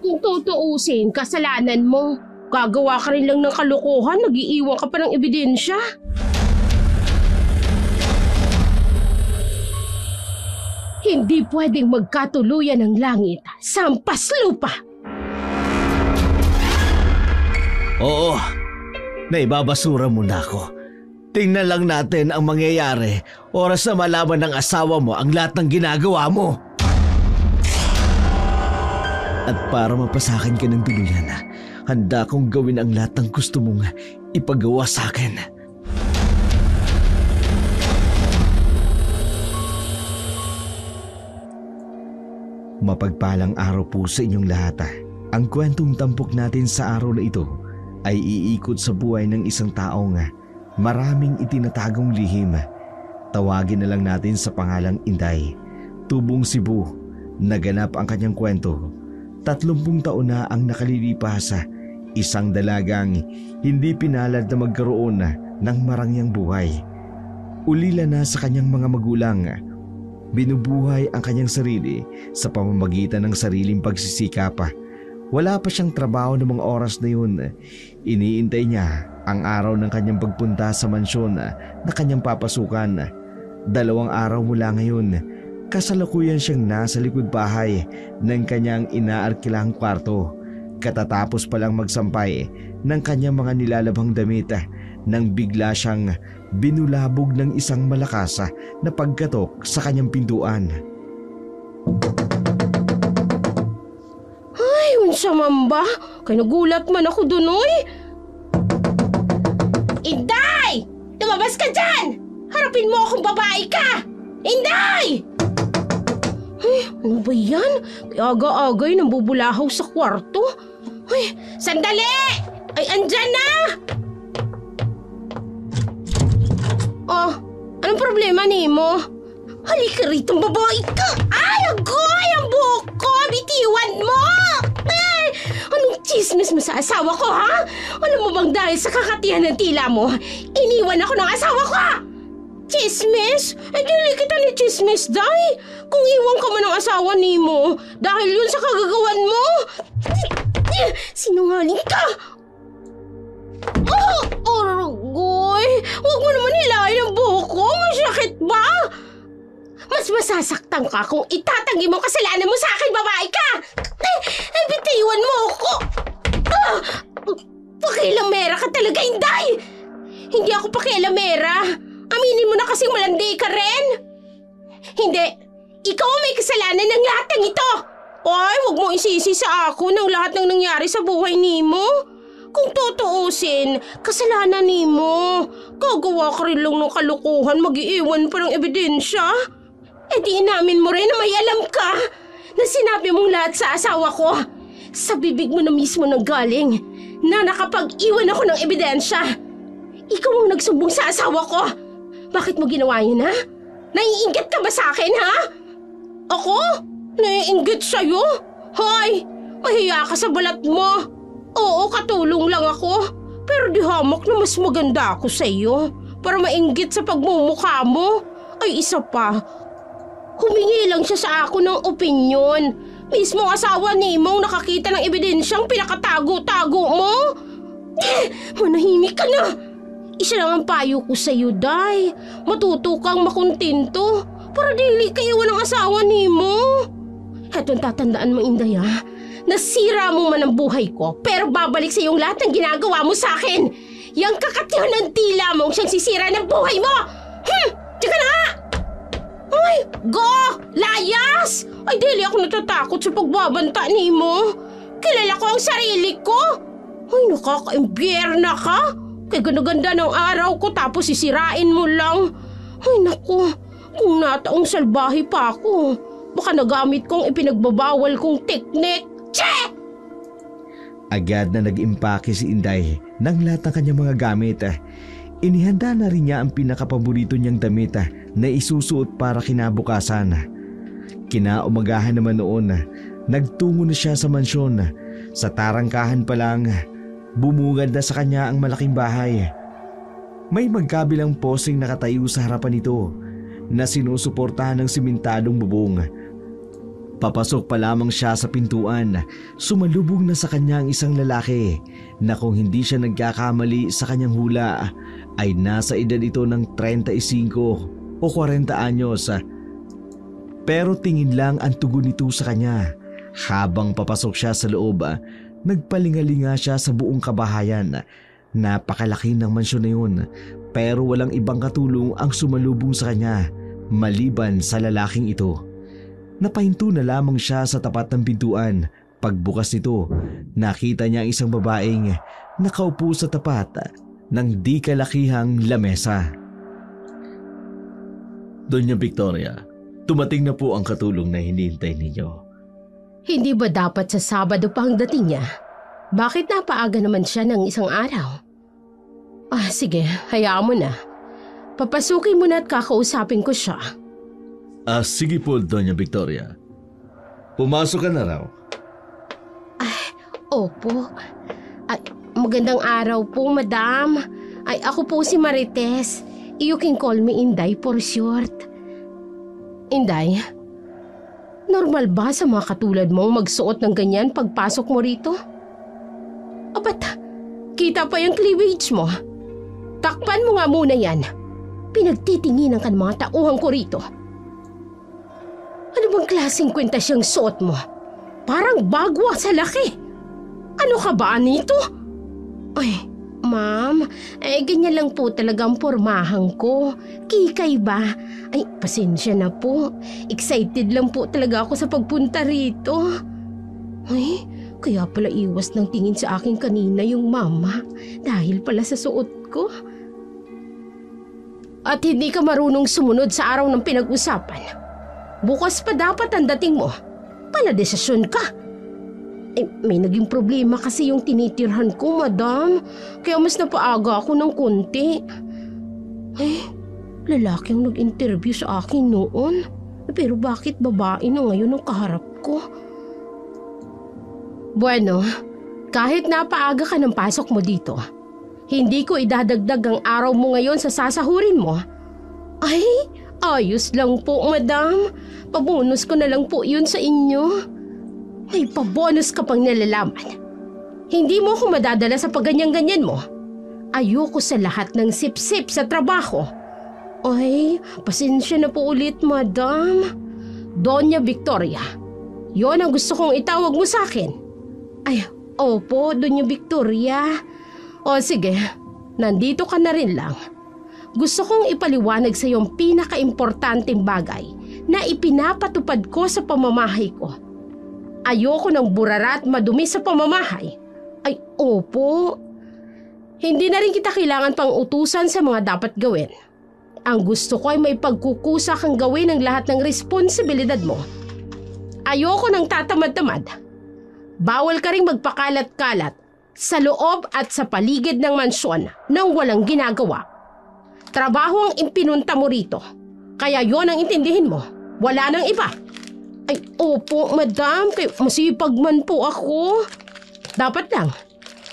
Kung tutuusin, kasalanan mo. Gagawa ka rin lang ng kalokohan, nag-iiwan ka pa ng ebidensya. Hindi pwedeng magkatuluyan ng langit sa hampas lupa. Oo, naibabasura mo na ako. Tingnan lang natin ang mangyayari oras na malaman ng asawa mo ang lahat ng ginagawa mo. At para mapasakin ka ng tuluyan, handa kong gawin ang lahat ng gusto mong ipagawa sa akin. Mapagpalang araw po sa inyong lahat. Ang kwentong tampok natin sa araw na ito ay iikot sa buhay ng isang taong maraming itinatagong lihim. Tawagin na lang natin sa pangalang Inday. Tubong Cebu, naganap ang kanyang kwento. 30 taon na ang nakalilipas. Isang dalagang hindi pinalad na magkaroon ng marangyang buhay. Ulila na sa kanyang mga magulang. Binubuhay ang kanyang sarili sa pamamagitan ng sariling pagsisikap. Wala pa siyang trabaho ng mga oras na yun. Iniintay niya ang araw ng kanyang pagpunta sa mansyon na kanyang papasukan. 2 araw mula ngayon, kasalukuyan siyang nasa likod bahay ng kanyang inaarkilang kwarto. Katatapos palang magsampay ng kanyang mga nilalabhang damit nang bigla siyang binulabog ng isang malakas na pagkatok sa kanyang pintuan. Ay, unsa man ba? Kay nagulat man ako dun, oy. Inday! Lumabas ka dyan! Harapin mo akong babae ka! Inday! Ay, ano ba yan? Kaya aga-agay nang bubulahaw sa kwarto. Ay, sandali! Ay, andyan na! Oh, anong problema nimo? Halika rito, babae ka! Ay, agoy! Ang buhok ko! Bitiwan mo! Ay, anong chismis mo sa asawa ko, ha? Alam mo bang dahil sa kakatihan ng tila mo, iniwan ako ng asawa ko? Chismis? Ay, dili kita ni chismis, day. Kung iwan ka man ng asawa nimo, dahil yun sa kagagawan mo. Sinungaling ka! Oh, Orogoy! Huwag mo naman hilahin ang buhok ko. Masakit ba? Mas masasaktan ka kung itatanggi mo kasalanan mo sa akin, babae ka! Ay, bitiwan mo ako! Pakialamera ka talaga, Inday! Hindi ako pakialamera. Aminin mo na kasing malandi ka rin. Hindi. Ikaw ang may kasalanan ng lahat ng ito. Ay, huwag mo isisi sa ako ng lahat ng nangyari sa buhay nimo. Kung tutuusin, kasalanan nimo. Gagawa ka rin lang ng kalukuhan, mag-iiwan pa ng ebidensya. E di inamin mo rin na may alam ka na sinabi mong lahat sa asawa ko. Sa bibig mo na mismo nang galing na nakapag-iwan ako ng ebidensya. Ikaw ang nagsumbong sa asawa ko. Bakit mo ginawa yun, ha? Naiinggit ka ba sa akin, ha? Ako? Naiinggit sa'yo? Hoy, mahiya ka sa balat mo. Oo, katulong lang ako. Pero di hamak na mas maganda ako sa'yo. Para mainggit sa pagmumukha mo. Ay, isa pa. Humingi lang siya sa ako ng opinyon. Mismo asawa ni mong nakakita ng ebidensyang pinakatago-tago mo. Manahimik ka na. Isa lang ang payo ko sa'yo, day. Matuto kang makuntinto para dili kayo ng asawa ni mo. Hetong tatandaan mo, Inday, ha? Nasira mo man ang buhay ko, pero babalik sa iyong lahat ng ginagawa mo sa akin. Yang kakatihan ng tila mong siyang sisira ng buhay mo. Tsaka na nga! Ay, go! Layas! Ay, dili ako natatakot sa pagbabanta ni mo. Kilala ko ang sarili ko. Ay, nakaka-imbierna ka. Kaya ganda-ganda ng araw ko tapos sisirain mo lang. Ay, naku. Kung nataong salbahe pa ako, baka nagamit kong ipinagbabawal kong teknik. Che! Agad na nag-impake si Inday ng lahat ng kanyang mga gamit. Inihanda na rin niya ang pinakapaborito niyang damit na isusuot para kinabukasan. Kinaumagahan naman noon, nagtungo na siya sa mansyon. Sa tarangkahan pa lang, bumungad na sa kanya ang malaking bahay. May magkabilang posing nakatayo sa harapan nito na sinusuportahan ng simentadong bubong. Papasok pa lamang siya sa pintuan, sumalubog na sa kanya ang isang lalaki na kung hindi siya nagkakamali sa kanyang hula ay nasa edad ito ng 35 o 40 anyos. Pero tingin lang ang tugon nito sa kanya. Habang papasok siya sa loob, nagpalingalinga siya sa buong kabahayan. Napakalaki ng mansyon na yun, pero walang ibang katulong ang sumalubong sa kanya maliban sa lalaking ito. Napahinto na lamang siya sa tapat ng pintuan. Pagbukas nito, nakita niya ang isang babaeng nakaupo sa tapat ng di kalakihang lamesa. Doña Victoria, tumating na po ang katulong na hinihintay ninyo. Hindi ba dapat sa Sabado pa ang dating niya? Bakit napaaga naman siya ng isang araw? Sige, hayaan mo na. Papasukin mo na at kakausapin ko siya. Sige po, Doña Victoria. Pumasok ka na raw. Opo. Magandang araw po, madam. Ako po si Marites. You can call me Inday for short. Inday, normal ba sa mga katulad mong magsuot ng ganyan pagpasok mo rito? Ba't kita pa yung cleavage mo? Takpan mo nga muna yan. Pinagtitinginan ka ng mga tauhan ko rito. Ano bang klaseng kwenta siyang suot mo? Parang bagwa sa laki. Ano ka ba nito? Ma'am, ganyan lang po talaga ang pormahan ko. Kikay ba? Pasensya na po. Excited lang po talaga ako sa pagpunta rito. Kaya pala iwas ng tingin sa akin kanina yung mama dahil pala sa suot ko. At hindi ka marunong sumunod sa araw ng pinag-usapan. Bukas pa dapat ang dating mo. Paladesisyon ka. May naging problema kasi yung tinitirhan ko, madam. Kaya mas napaaga ako ng konti. Lalaki ang nag-interview sa akin noon. Pero bakit babae na ngayon ang kaharap ko? Bueno, kahit napaaga ka ng pasok mo dito, hindi ko idadagdag ang araw mo ngayon sa sasahurin mo. Ayos lang po, madam. Pabonus ko na lang po yun sa inyo. May pabonus ka pang nalalaman. Hindi mo ako madadala sa pagganyan-ganyan mo. Ayoko sa lahat ng sip-sip sa trabaho. Pasensya na po ulit, madam. Doña Victoria, yon ang gusto kong itawag mo sa akin. Opo, Doña Victoria. Sige, nandito ka na rin lang. Gusto kong ipaliwanag sa iyo ang pinaka-importanteng bagay na ipinapatupad ko sa pamamahay ko. Ayoko ng burara at madumi sa pamamahay. Opo. Hindi na rin kita kailangan pang utusan sa mga dapat gawin. Ang gusto ko ay may pagkukusa kang gawin ang lahat ng responsibilidad mo. Ayoko ng tatamad-tamad. Bawal ka rin magpakalat-kalat sa loob at sa paligid ng mansyon nang walang ginagawa. Trabaho ang impinunta mo rito. Kaya yon ang intindihin mo. Wala nang iba. Opo, madam. Masipag man po ako. Dapat lang.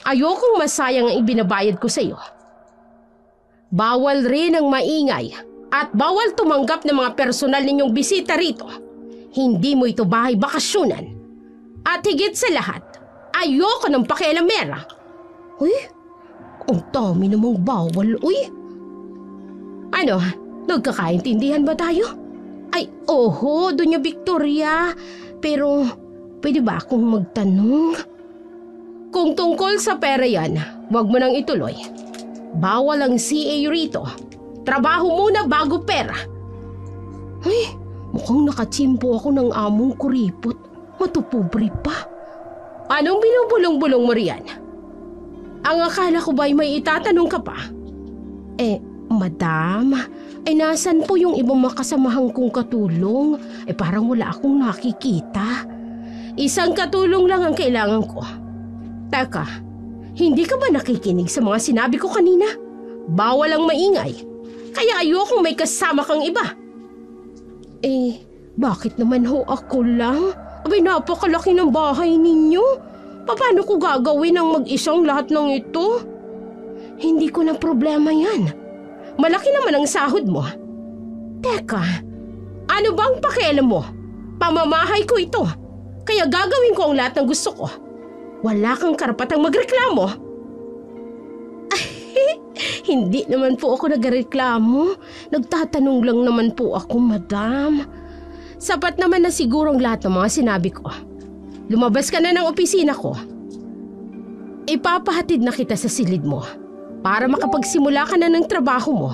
Ayokong masayang ang ibinabayad ko sa iyo. Bawal rin ang maingay at bawal tumanggap ng mga personal ninyong bisita rito. Hindi mo ito bahay bakasyonan. At higit sa lahat, ayoko ng pakialamera. Ang dami namang bawal, Nagkakaintindihan ba tayo? Oho, Doña Victoria. Pero, pwede ba akong magtanong? Kung tungkol sa pera yan, wag mo nang ituloy. Bawal ang CA rito. Trabaho muna bago pera. Mukhang nakatsimpo ako ng among kuripot. Matupobre pa. Anong binubulong-bulong mo riyan? Ang akala ko ba'y may itatanong ka pa? Madam, nasan po yung ibang makasamahan kong katulong? Parang wala akong nakikita. Isang katulong lang ang kailangan ko. Teka, hindi ka ba nakikinig sa mga sinabi ko kanina? Bawal ang maingay. Kaya ayokong may kasama kang iba. Bakit naman ako lang? Napakalaki ng bahay ninyo. Paano ko gagawin ang mag-isang lahat ng ito? Hindi ko na problema yan. Malaki naman ang sahod mo. Teka, ano bang pakialam mo? Pamamahay ko ito. Kaya gagawin ko ang lahat ng gusto ko. Wala kang karapatang magreklamo. Hindi naman po ako nagreklamo. Nagtatanong lang naman po ako, madam. Sapat naman na siguro ang lahat ng mga sinabi ko. Lumabas ka na ng opisina ko. Ipapahatid na kita sa silid mo para makapagsimula ka na ng trabaho mo.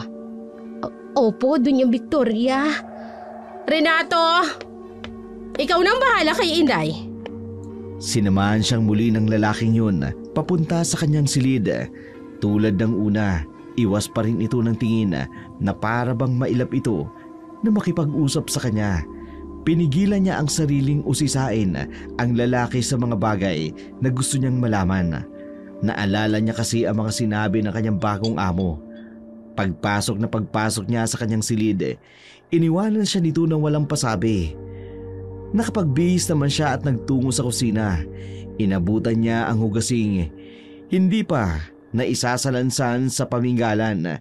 Opo, Doña Victoria. Renato, ikaw nang bahala kay Inday. Sinamahan siyang muli ng lalaking yun papunta sa kanyang silid. Tulad ng una, iwas pa rin ito ng tingin na para bang mailap ito na makipag-usap sa kanya. Pinigilan niya ang sariling usisain ang lalaki sa mga bagay na gusto niyang malaman. Naalala niya kasi ang mga sinabi ng kanyang bagong amo. Pagpasok niya sa kanyang silid, iniwanan siya nito ng walang pasabi. Nakapagbihis naman siya at nagtungo sa kusina. Inabutan niya ang hugasing. Hindi pa na isasalansan sa paminggalan.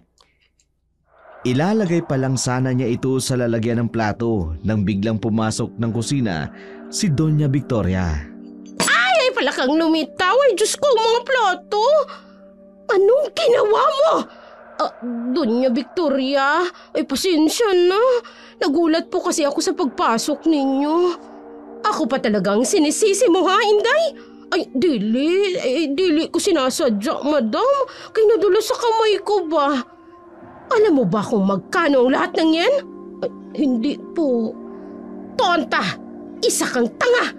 Ilalagay pa lang sana niya ito sa lalagyan ng plato nang biglang pumasok ng kusina si Doña Victoria. Ay, pala kang lumitaw. Ay, Diyos ko, mga plato. Anong ginawa mo? Doña Victoria, ay pasensya na. Nagulat po kasi ako sa pagpasok ninyo. Ako pa talagang sinisisi mo ha, Inday? Ay, dili ko sinasadya, madam. Kaya nadulas sa kamay ko ba? Alam mo ba kung magkano ang lahat ng yan? Ay, hindi po. Tonta! Isa kang tanga!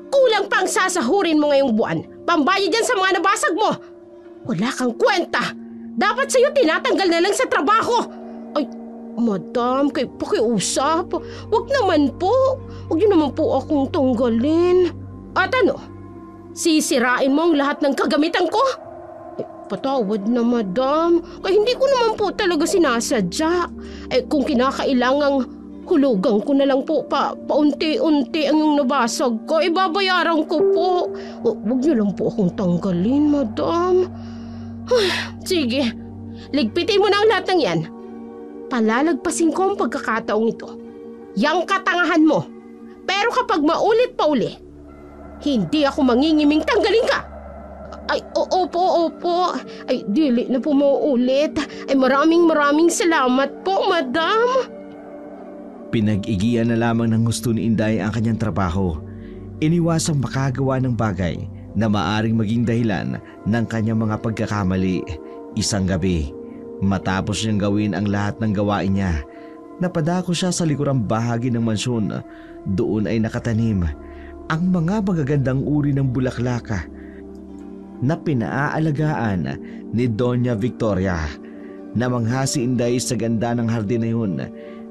Kulang pa ang sasahurin mo ngayong buwan. Pambayad yan sa mga nabasag mo. Wala kang kwenta. Dapat sa'yo tinatanggal na lang sa trabaho. Ay, madam, pakiusap. Wag naman po. Wag niyo naman po akong tanggalin. At ano? Sisirain mo ang lahat ng kagamitan ko? Ay, patawad na, madam. Kaya hindi ko naman po talaga sinasadya. Kung kinakailangang hulugan ko na lang po paunti-unti ang yung nabasag ko, babayaran ko po. Wag niyo lang po akong tanggalin, madam. Sige, ligpitin mo na ang lahat ng yan. Palalagpasin ko ang pagkakataong ito. Yang katangahan mo. Pero kapag maulit pa uli, hindi ako mangingiming tanggalin ka. Ay, opo. Ay, dili na po mauulit. Ay, maraming salamat po, madam. Pinag-igian na lamang ng gusto ni Inday ang kanyang trabaho. Iniwasang makagawa ng bagay na maaring maging dahilan ng kanyang mga pagkakamali. Isang gabi, matapos niyang gawin ang lahat ng gawain niya, napadako siya sa likurang bahagi ng mansyon. Doon ay nakatanim ang mga magagandang uri ng bulaklaka na pinaalagaan ni Doña Victoria. Namangha si Inday sa ganda ng hardin na yun.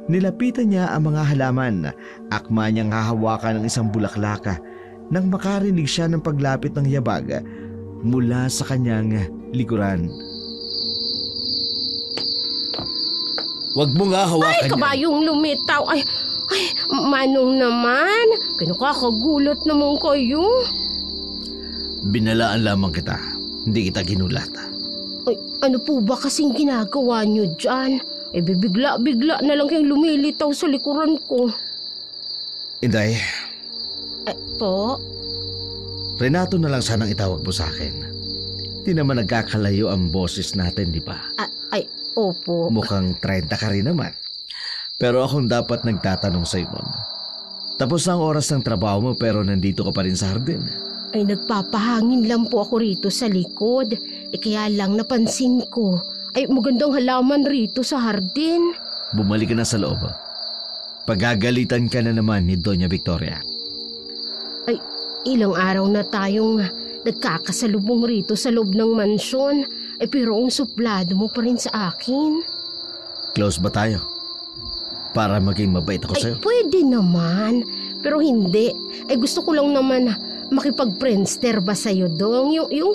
Nilapitan niya ang mga halaman. Akma niyang hahawakan ng isang bulaklaka nang makarinig siya ng paglapit ng yabag mula sa kanyang likuran. Huwag mo nga hawakan yan. Ay, kabayong lumitaw. Ay, manong naman. Kinakakagulat naman kayo. Binalaan lamang kita. Hindi kita ginulat. Ay, ano po ba kasing ginagawa niyo dyan? Bibigla-bigla na lang kayong lumilitaw sa likuran ko. Inday. Po? Renato na lang sanang itawag mo sa akin. Di naman nagkakalayo ang boses natin, di ba? Opo. Mukhang 30 ka rin naman. Pero akong dapat nagtatanong sa'yo nun. Tapos na ang oras ng trabaho mo pero nandito ka pa rin sa hardin. Ay, nagpapahangin lang po ako rito sa likod. Kaya lang napansin ko. Ay, magandang halaman rito sa hardin. Bumalik ka na sa loob. Pagagalitan ka na naman ni Doña Victoria. Ay, ilang araw na tayong nagkakasalubong rito sa loob ng mansyon. Pero ang suplado mo pa rin sa akin. Close ba tayo? Para maging mabait ako sa'yo? Pwede naman. Pero hindi. Gusto ko lang naman makipag-friendster ba sa'yo, Dong? Yung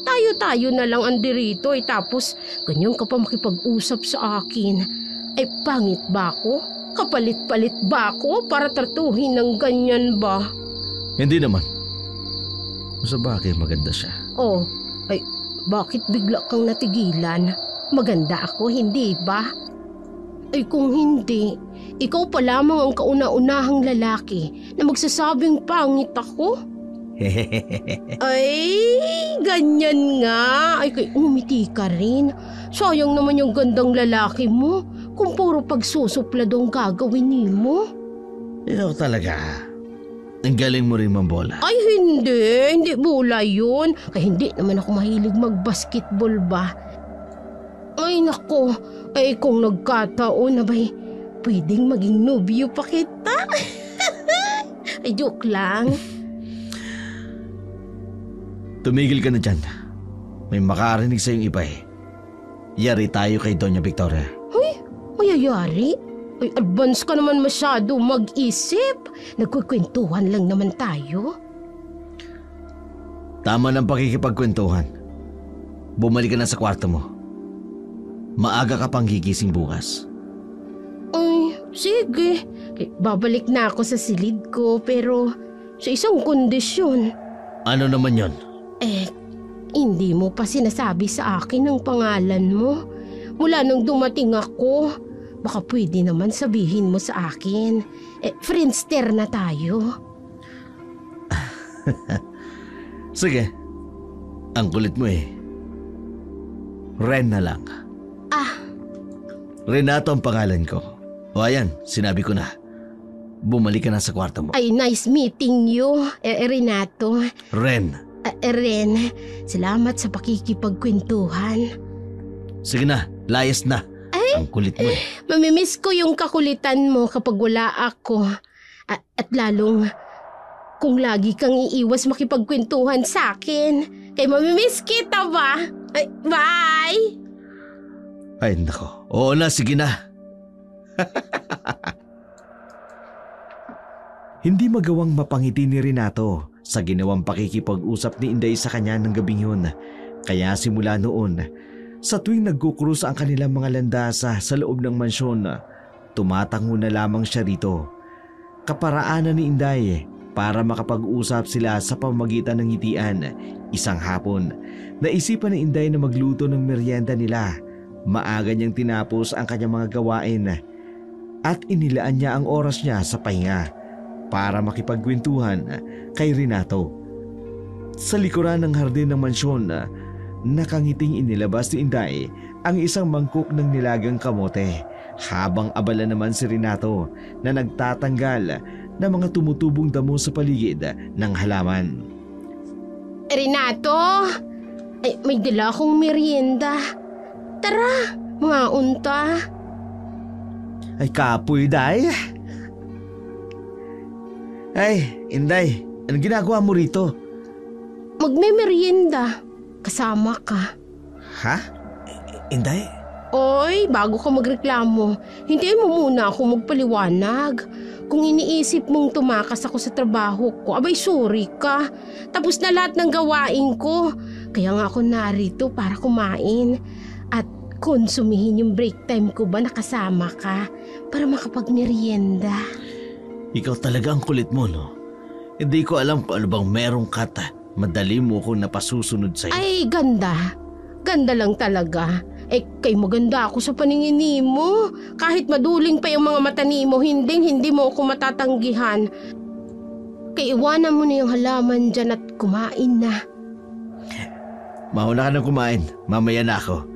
tayo-tayo na lang andirito. Tapos ganyan ka pa makipag-usap sa akin. Pangit ba ako? Kapalit-palit ba ako para tratuhin ng ganyan ba? Hindi naman. Sa bagay maganda siya. Bakit bigla kang natigilan? Maganda ako, hindi ba? Ay kung hindi, ikaw pa lamang ang kauna-unahang lalaki na magsasabing pangit ako. Ay, ganyan nga. Ay, kay umiti ka rin. Sayang naman yung gandang lalaki mo kung puro pagsusupladong gagawin mo. Ikaw talaga. Ang galing mo rin mambola. Ay, hindi bola yun. Kaya hindi naman ako mahilig mag-basketball ba. Ay, nako. Ay, kung nagkataon na ba'y pwedeng maging nobyo pa kita. Ay, joke lang. Tumigil ka na dyan. May makarinig sa yung iba eh. Yari tayo kay Doña Victoria. Ay, mayayari? Ay, advance ka naman masyado mag-isip. Nagkukwentuhan lang naman tayo. Tama ng pakikipagkwentuhan. Bumalik ka na sa kwarto mo. Maaga ka pang gigising bukas. Ay, sige. Babalik na ako sa silid ko pero sa isang kondisyon. Ano naman yon? Hindi mo pa sinasabi sa akin ang pangalan mo. Mula nung dumating ako, baka pwede naman sabihin mo sa akin. Friendster na tayo. Sige. Ang kulit mo eh. Ren na lang. Renato ang pangalan ko. O ayan, sinabi ko na. Bumalik ka na sa kwarto mo. Ay, nice meeting you, Renato. Ren. Ren, salamat sa pakikipagkwentuhan. Sige na, layas na. Ang kulit mo eh. Mamimiss ko yung kakulitan mo kapag wala ako. At lalong kung lagi kang iiwas makipagkwentuhan sa akin. Kaya mamimiss kita ba? Ay, bye! Ay nako, oo na, sige na. Hindi magawang mapangiti ni Renato sa ginawang pakikipag-usap ni Inday sa kanya ng gabing yun. Kaya simula noon, sa tuwing nagkukrus ang kanilang mga landasa sa loob ng mansyon, tumatango na lamang siya rito. Kaparaanan ni Inday para makapag-usap sila sa pamamagitan ng ngitian. Isang hapon, naisipan ni Inday na magluto ng merienda nila. Maaga niyang tinapos ang kanyang mga gawain at inilaan niya ang oras niya sa pahinga para makipagkwentuhan kay Renato. Sa likuran ng hardin ng mansyon, nakangiting inilabas ni Inday ang isang mangkok ng nilagang kamote habang abala naman si Renato na nagtatanggal ng mga tumutubong damo sa paligid ng halaman. Renato, may dala akong merienda. Tara, mga unta. Ay kapoy, Day. Ay, Inday, anong ginagawa mo rito? Magme-merienda. Kasama ka. Ha? Inday? Oy, bago ka magreklamo, hintayin mo muna ako magpaliwanag. Kung iniisip mong tumakas ako sa trabaho ko, abay sorry ka. Tapos na lahat ng gawain ko. Kaya nga ako narito para kumain. At konsumihin yung break time ko ba nakasama ka para makapagmerienda. Ikaw talaga ang kulit mo, no? Hindi ko alam kung ano bang merong kata. Madali mo akong napasusunod sa'yo. Ay, ganda. Ganda lang talaga. Kay maganda ako sa paningin mo. Kahit maduling pa yung mga mata mo, hindi mo ako matatanggihan. Kay iwanan mo na yung halaman dyan at kumain na. Mauna ka na kumain. Mamaya na ako.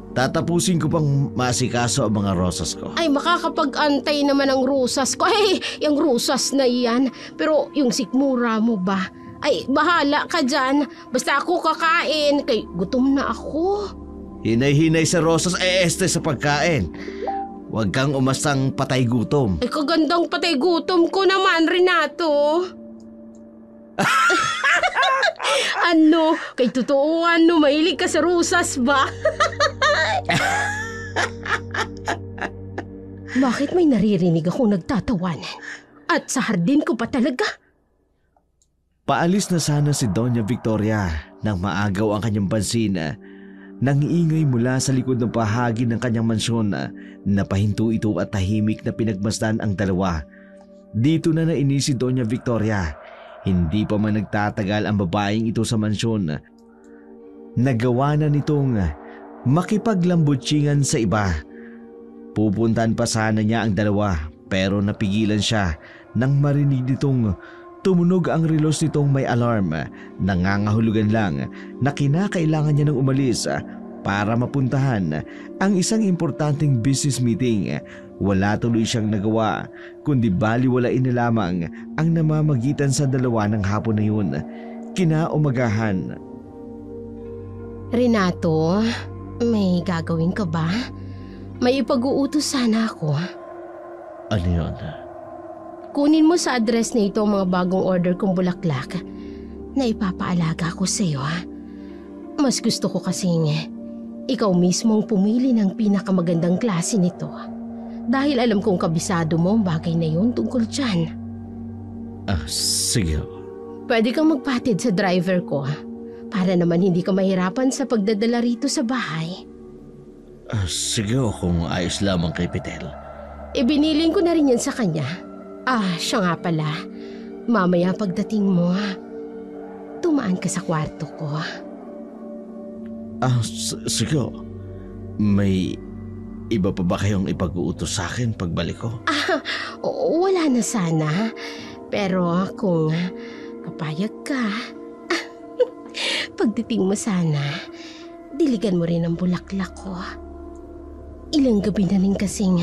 Tatapusin ko pang maasikaso ang mga rosas ko. Ay, makakapag-antay naman ang rosas ko. Ay, yung rosas na yan. Pero yung sikmura mo ba? Ay, bahala ka dyan. Basta ako kakain. Kay gutom na ako. Hinay-hinay sa rosas, este sa pagkain. Huwag kang umastang patay gutom. Ay, kagandang patay gutom ko naman, Renato. Ano? Kay totoo, mahilig ka sa rosas ba? Bakit may naririnig akong nagtatawanan? At sa hardin ko pa talaga? Paalis na sana si Doña Victoria nang maagaw ang kanyang pansin. Nang iingay mula sa likod ng bahagi ng kanyang mansyon, napahinto ito at tahimik na pinagmasdan ang dalawa. Dito na nainis si Doña Victoria. Hindi pa man nagtatagal ang babaeng ito sa mansyon. Nagawa na nitong makipaglambutsingan sa iba. Pupuntahan pa sana niya ang dalawa pero napigilan siya nang marinig nitong tumunog ang relos nitong may alarm. Nangangahulugan lang na kinakailangan niya nang umalis para mapuntahan ang isang importanteng business meeting. Wala tuloy siyang nagawa kundi baliwalain na lamang ang namamagitan sa dalawa ng hapon na yun. Kinaumagahan. Renato, may gagawin ka ba? May ipag-uutos sana ako. Ano yun? Kunin mo sa address na ito ang mga bagong order kong bulaklak na ipapaalaga ko sa iyo. Mas gusto ko kasing ikaw mismo ang pumili ng pinakamagandang klase nito. Dahil alam kong kabisado mo ang bagay na yun tungkol dyan. Sige. Pwede kang magpatid sa driver ko para naman hindi ka mahirapan sa pagdadala rito sa bahay. Sige kung ayos lamang kay Pitel. Ibiniling ko na rin yan sa kanya. Siya nga pala. Mamaya pagdating mo, tumaan ka sa kwarto ko. Sige. May iba pa ba kayong ipag-uutos sa akin pagbalik ko? Wala na sana. Pero kung papayag ka, pagdating mo sana, diligan mo rin ang bulaklak ko. Ilang gabi na rin kasing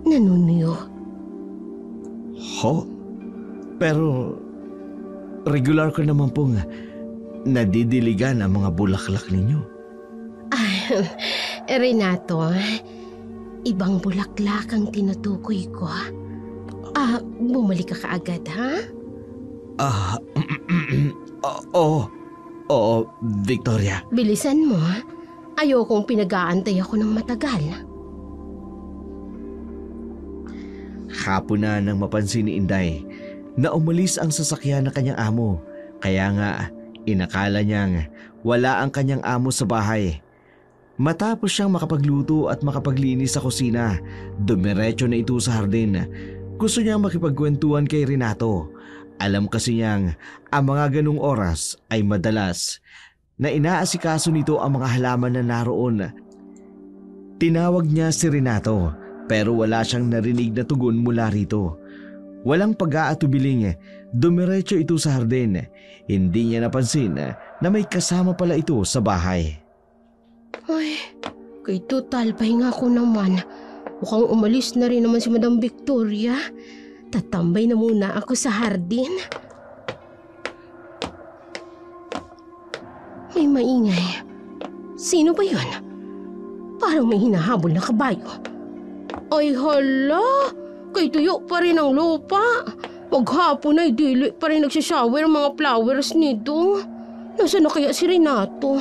nanunuyo. Ho? Pero regular ko naman pong nadidiligan ang mga bulaklak ninyo. Renato, ibang bulaklak ang tinutukoy ko. Bumalik ka kaagad, ha? Oo, Victoria. Bilisan mo, ayokong pinag-aantay ako ng matagal. Hapon na nang mapansin ni Inday na umalis ang sasakyan ng kanyang amo. Kaya nga, inakala niyang wala ang kanyang amo sa bahay. Matapos siyang makapagluto at makapaglinis sa kusina, dumiretso na ito sa hardin. Gusto niyang makipagkwentuhan kay Renato. Alam kasi niyang ang mga ganung oras ay madalas na inaasikaso nito ang mga halaman na naroon. Tinawag niya si Renato pero wala siyang narinig na tugon mula rito. Walang pag-aatubiling, dumiretso ito sa hardin. Hindi niya napansin na may kasama pala ito sa bahay. Ay, kay total pahinga ko naman. Mukhang umalis na rin naman si Madam Victoria. Tatambay na muna ako sa hardin. May maingay. Sino ba yun? Parang may hinahabol na kabayo. Ay hala, kay tuyo pa rin ang lupa. Maghapon ay dili pa rin nagsishower ang mga flowers nito. Nasaan na kaya si Renato?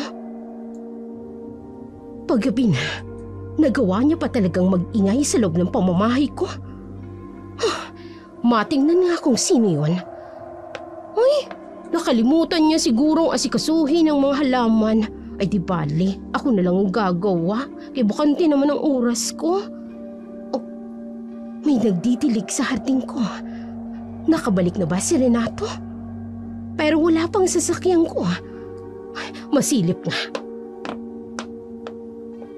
Paggabi na, nagawa niya pa talagang mag-ingay sa loob ng pamamahay ko. Matingnan nga kung sino yun. Ay, nakalimutan niya sigurong asikasuhin ng mga halaman. Ay di bale, ako na lang ang gagawa. Kaya bakante naman ang oras ko. Oh, may nagdidilig sa hardin ko. Nakabalik na ba si Renato? Pero wala pang sasakyan ko. Ay, masilip na.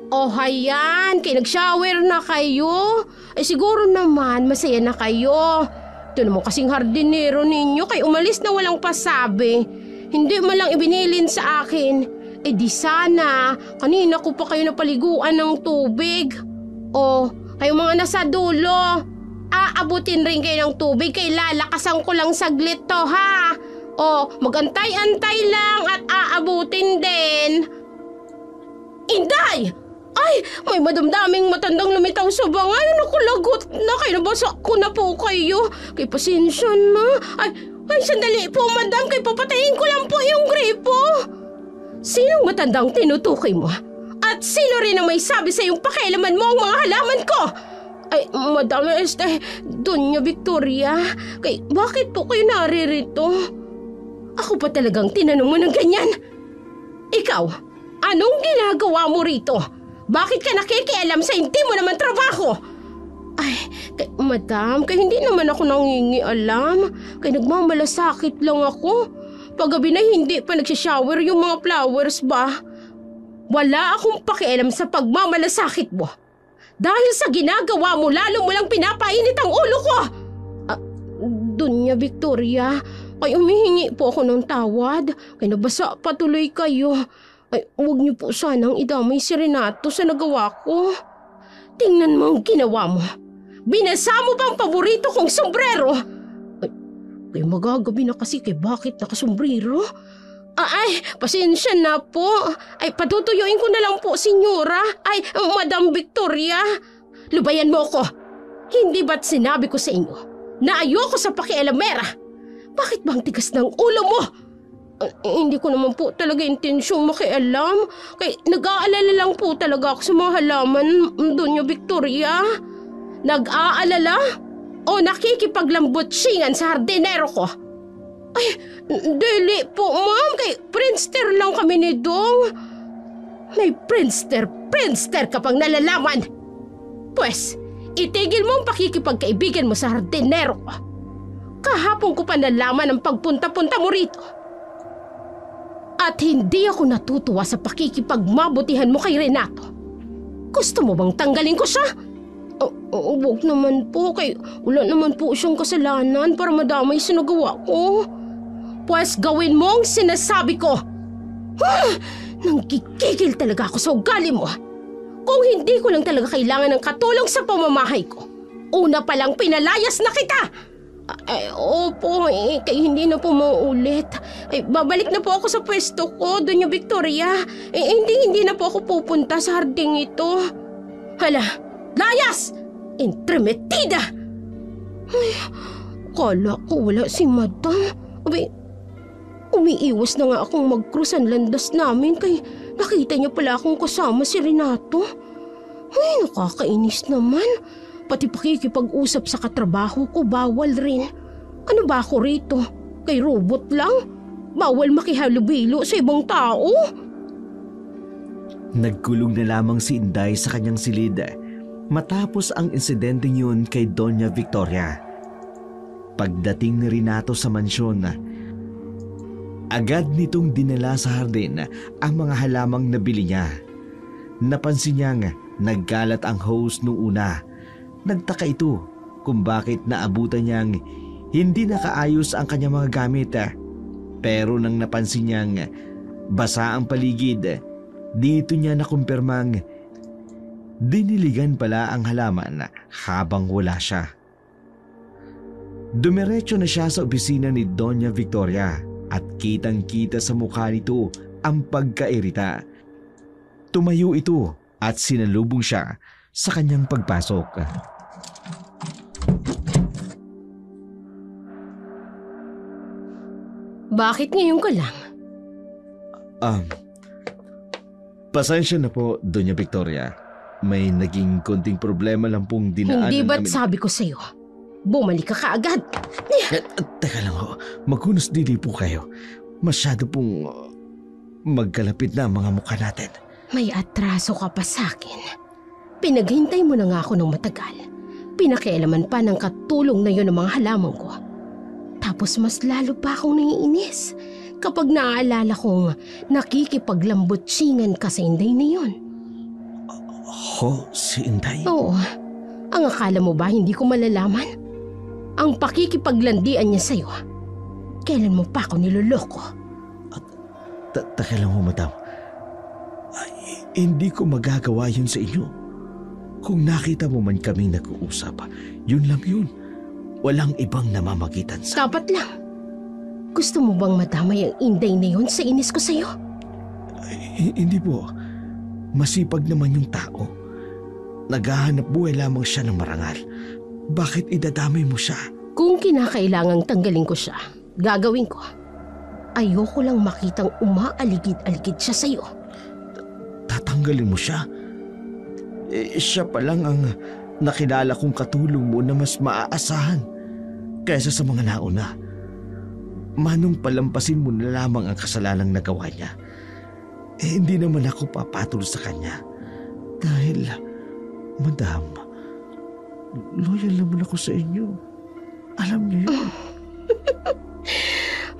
Oh, hayan. Kaya nag-shower na kayo. Ay siguro naman, masaya na kayo. Ito naman kasing hardinero ninyo. Kaya umalis na walang pasabi. Hindi man lang ibinilin sa akin. Eh di sana, kanina ko pa kayo napaliguan ng tubig. Oh, kayo mga nasa dulo. Aabutin rin kayo ng tubig. Kaya lalakasan ko lang saglit to, ha? Oh, magantay-antay lang at aabutin din. Inday! Ay, may madamdaming matandang lumitaw sa bangal. Naku, lagot na kayo. Nabasak ko na po kayo. Kay pasensya na. Ay, sandali po, madam. Kay papatayin ko lang po yung gripo. Sinong matandang tinutukoy mo? At sino rin ang may sabi sa iyong pakialaman mo ang mga halaman ko? Ay, Madam Doña Victoria. Kay, bakit po kayo naririto? Ako pa talagang tinanong mo ng ganyan? Ikaw, anong ginagawa mo rito? Bakit ka nakikialam sa hindi mo naman trabaho? Ay, madam, kaya hindi naman ako nangingialam. Kaya nagmamalasakit lang ako. Paggabi na hindi pa nagsishower yung mga flowers ba? Wala akong pakialam sa pagmamalasakit mo. Dahil sa ginagawa mo, lalo mo lang pinapainit ang ulo ko! Dunya Victoria, ay umihingi po ako ng tawad. Kaya nabasa patuloy kayo. Ay, huwag niyo po sanang idamay si Renato sa nagawa ko. Tingnan mo ang ginawa mo. Binasa mo pa ang paborito kong sombrero. Ay, magagabi na kasi kay bakit nakasombrero? Ay, pasensya na po. Ay, patutuyuin ko na lang po, senyora. Ay, Madam Victoria. Lubayan mo ko. Hindi ba't sinabi ko sa inyo na ayoko sa pakialamera? Bakit bang tigas ng ulo mo? Hindi ko naman po talaga intensyong makialam. Kaya nag-aalala lang po talaga ako sa mga halaman, Doña Victoria. Nag-aalala? O nakikipaglambutsingan sa hardinero ko? Ay, dili po, ma'am. Kay Prinster lang kami ni Dong. May Prinster ka pang nalalaman. Pwes, itigil mo ang pakikipagkaibigan mo sa hardinero ko. Kahapon ko pa nalaman ang pagpunta-punta mo rito. At hindi ako natutuwa sa pakikipagmabutihan mo kay Renato. Gusto mo bang tanggalin ko siya? Huwag naman po, kay wala naman po siyang kasalanan para madamay sa nagawa ko. Pues gawin mo ang sinasabi ko. Nanggigigil talaga ako sa ugali mo. Kung hindi ko lang talaga kailangan ng katulong sa pamamahay ko, una pa lang pinalayas na kita. Opo, kaya hindi na po mauulit. Babalik na po ako sa pwesto ko, Doña Victoria. Hindi na po ako pupunta sa harding ito. Hala, layas! Entremetida! Ay, kala ko wala si Madam. Umiiwas na nga akong mag-cruise ang landas namin kay nakita niya pala akong kasama si Renato. Ay, nakakainis naman. Pati pakikipag-usap sa katrabaho ko, bawal rin. Ano ba ako rito? Kay robot lang? Bawal makihalubilo sa ibang tao? Nagkulong na lamang si Inday sa kanyang silid matapos ang insidente yun kay Doña Victoria. Pagdating ni Renato sa mansyon, agad nitong dinala sa hardin ang mga halamang nabili niya. Napansin niyang nagkalat ang hose nung una. Nagtaka ito kung bakit naabutan niyang hindi nakaayos ang kanyang mga gamit. Pero nang napansin niyang basa ang paligid, dito niya nakumpirmang diniligan pala ang halaman habang wala siya. Dumiretso na siya sa opisina ni Doña Victoria at kitang-kita sa mukha nito ang pagkairita. Tumayo ito at sinalubong siya sa kanyang pagpasok. Bakit ngayon ka lang? Pasensya na po, Doña Victoria. May naging konting problema lang pong dinaanan Hindi ba't namin. sabi ko sa'yo, bumalik ka kaagad? Teka lang ho, maghunos dili po kayo. Masyado pong magkalapit na ang mga mukha natin. May atraso ka pa sa'kin. Pinaghintay mo na nga ako ng matagal. Pinakialaman pa ng katulong na yun ng mga halaman ko. Tapos mas lalo pa akong naiinis kapag naaalala kong nakikipaglambutsingan ka sa Inday na yun. Si Inday? Oo. Ang akala mo ba hindi ko malalaman? Ang pakikipaglandian niya sa'yo. Kailan mo pa ako niloloko? Teka lang ho, madam. Hindi ko magagawa yun sa inyo. Kung nakita mo man kaming nag-uusap, yun lang yun. Walang ibang namamagitan sa... Dapat lang. Gusto mo bang madamay ang Inday na yun sa inis ko sa'yo? Hindi po. Masipag naman yung tao. Naghahanap buhay lamang siya ng marangal. Bakit idadamay mo siya? Kung kinakailangang tanggalin ko siya, gagawin ko. Ayoko lang makitang umaaligid-aligid siya sa'yo. Tatanggalin mo siya? Siya pa lang ang nakilala kong katulong mo na mas maaasahan kaysa sa mga nauna. Manong palampasin mo na lamang ang kasalanang nagawa niya. Hindi naman ako papatol sa kanya. Dahil, madam, loyal naman ako sa inyo. Alam niyo yun.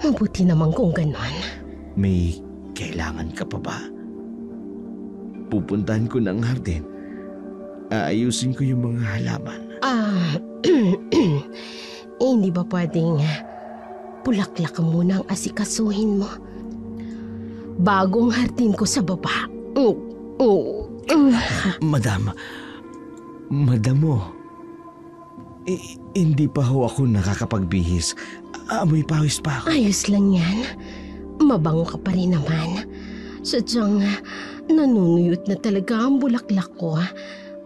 Mabuti naman kung ganon. May kailangan ka pa ba? Pupuntahan ko ng hardin Aayusin ko yung mga halaman. Hindi ba pwedeng bulaklak ka muna ang asikasuhin mo? Bagong hardin ko sa baba. Madam mo. Hindi pa ho ako nakakapagbihis. Amoy pawis pa ako. Ayos lang yan. Mabango ka pa rin naman. Sadyang nanunuyot na talaga ang bulaklak ko.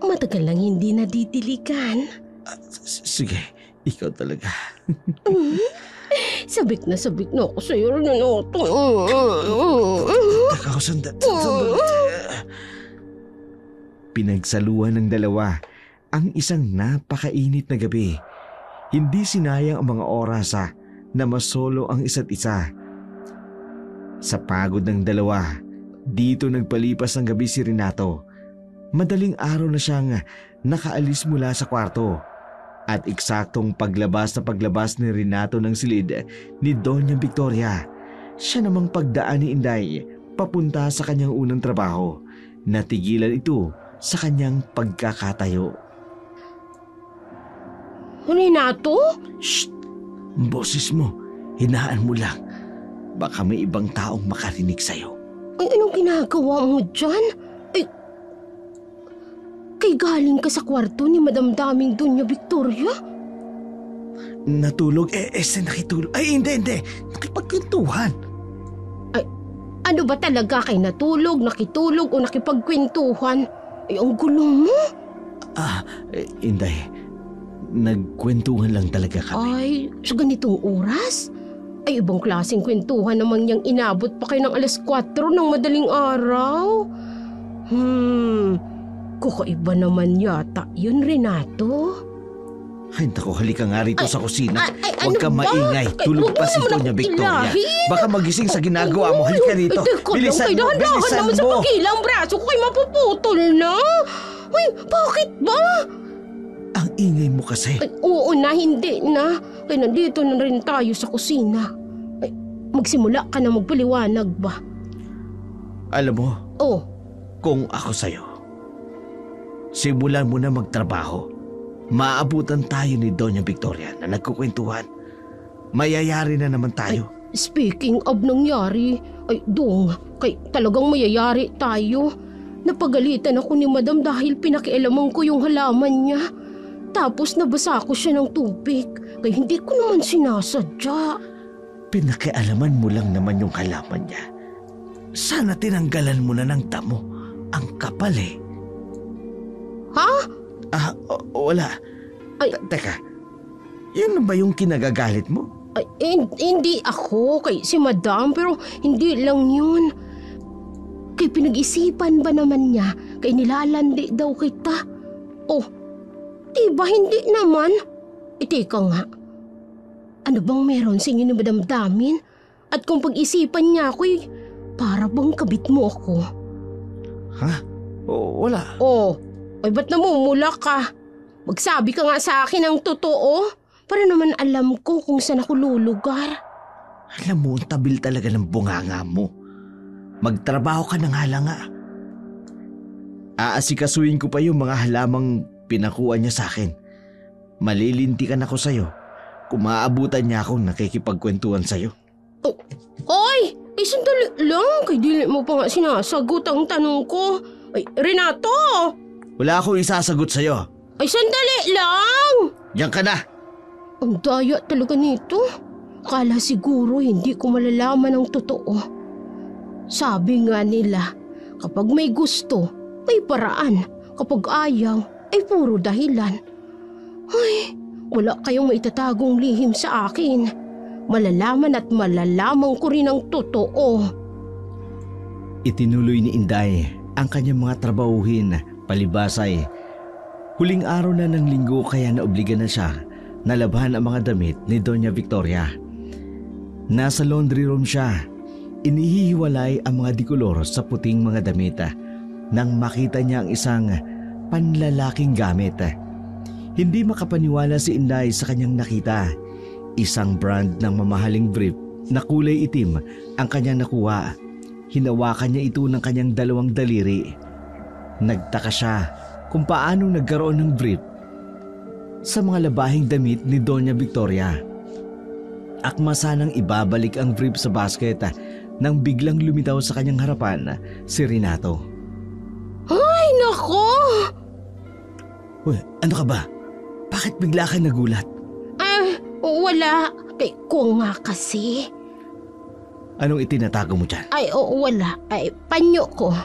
Matagal lang hindi nadidiligan. Sige, ikaw talaga. Sabik na ako sa'yo, Renato. Taka ko sandali. Pinagsaluhan ng dalawa ang isang napakainit na gabi. Hindi sinayang ang mga oras na masolo ang isa't isa. Sa pagod ng dalawa, dito nagpalipas ng gabi si Renato. Madaling araw na siyang nakaalis mula sa kwarto. At eksaktong paglabas ni Renato ng silid ni Doña Victoria, siya namang pagdaan ni Inday papunta sa kanyang unang trabaho. Natigilan ito sa kanyang pagkakatayo. Renato? Shh! Boses mo, hinaan mo lang. Baka may ibang taong makarinig sa'yo. Ay, anong ginagawa mo dyan? Kay galing ka sa kwarto ni Madam Daming Doña Victoria? Natulog? Nakitulog. Ay, hindi. Nakipagkwentuhan. Ay, ano ba talaga kay natulog, nakitulog o nakipagkwentuhan? Ay, ang gulo mo. Inday. Nagkwentuhan lang talaga kami. Ay, sa ganitong oras? Ay, ibang klaseng kwentuhan naman niyang inabot pa kayo ng 4:00 ng madaling araw. Kakaiba naman yata yun, Renato. Ay, naku, halika nga rito sa kusina. Huwag ano kang ba? maingay. Tulog pa si Doña Victoria. Baka magising sa ginagawa mo. Halika rito. Bilisan mo, bilisan naman sa mo. pagilang braso ko kayo mapuputol na. Ay, bakit ba? Ang ingay mo kasi. Ay, oo na, hindi na. Kaya nandito na rin tayo sa kusina. Ay, magsimula ka na magpaliwanag ba? Alam mo, Oh, kung ako sa'yo, simulan mo na magtrabaho. Maabutan tayo ni Doña Victoria na nagkukwentuhan. Mayayari na naman tayo. speaking of nangyari, ay dong, kay talagang mayayari tayo. Napagalitan ako ni Madam dahil pinakialaman ko yung halaman niya. Tapos nabasa ko siya ng tubig, kaya hindi ko naman sinasadya. Pinakialaman mo lang naman yung halaman niya. Sana tinanggalan mo na ng damo. Ang kapal eh. Ha? Wala. Ay. Teka, yun ba yung kinagagalit mo? Ay, hindi ako, kay si Madam, pero hindi lang yun. Kay pinag-isipan ba naman niya, kay nilalandi daw kita. Oh, diba hindi naman? Teka nga, ano bang meron sa inyo ni Madam Damin? At kung pag-isipan niya ako, para bang kabit mo ako? Ha? Wala. Oh, ay ba't namumula ka? Magsabi ka nga sa akin ng totoo, para naman alam ko kung saan ako lulugar. Alam mo, ang tabil talaga ng bunganga mo. Magtrabaho ka na nga lang nga. Aasikasuhin ko pa yung mga halamang pinakuha niya sa akin. Malilintikan ako sa'yo kung maaabutan niya akong nakikipagkwentuhan sa'yo. Oh, hoy! Sandali lang. Kay dili mo pa nga sinasagot ang tanong ko. Ay, Renato! Wala akong isasagot sa'yo. Ay, sandali lang! Diyan ka na! Ang daya talaga nito. Kala siguro hindi ko malalaman ang totoo. Sabi nga nila, kapag may gusto, may paraan. Kapag ayaw, ay puro dahilan. Ay, wala kayong maitatagong lihim sa akin. Malalaman at malalaman ko rin ang totoo. Itinuloy ni Inday ang kanyang mga trabahuhin palibasay. Huling araw na ng linggo kaya naobligan na siya na labhan ang mga damit ni Doña Victoria. Nasa laundry room siya. Inihihiwalay ang mga dikolor sa puting mga damit nang makita niya ang isang panlalaking gamit. Hindi makapaniwala si Inday sa kanyang nakita. Isang brand ng mamahaling brief na kulay itim ang kanyang nakuha. Hinawakan niya ito ng kanyang 2 daliri. Nagtaka siya kung paano nagkaroon ng brief sa mga labahing damit ni Doña Victoria. Akma sanang ibabalik ang brief sa basket nang biglang lumitaw sa kanyang harapan si Renato. Ay, nako! Uy, ano ka ba? Bakit bigla ka nagulat? Wala. Kay ko nga kasi. Anong itinatago mo dyan? Ay, wala. Ay, panyo ko.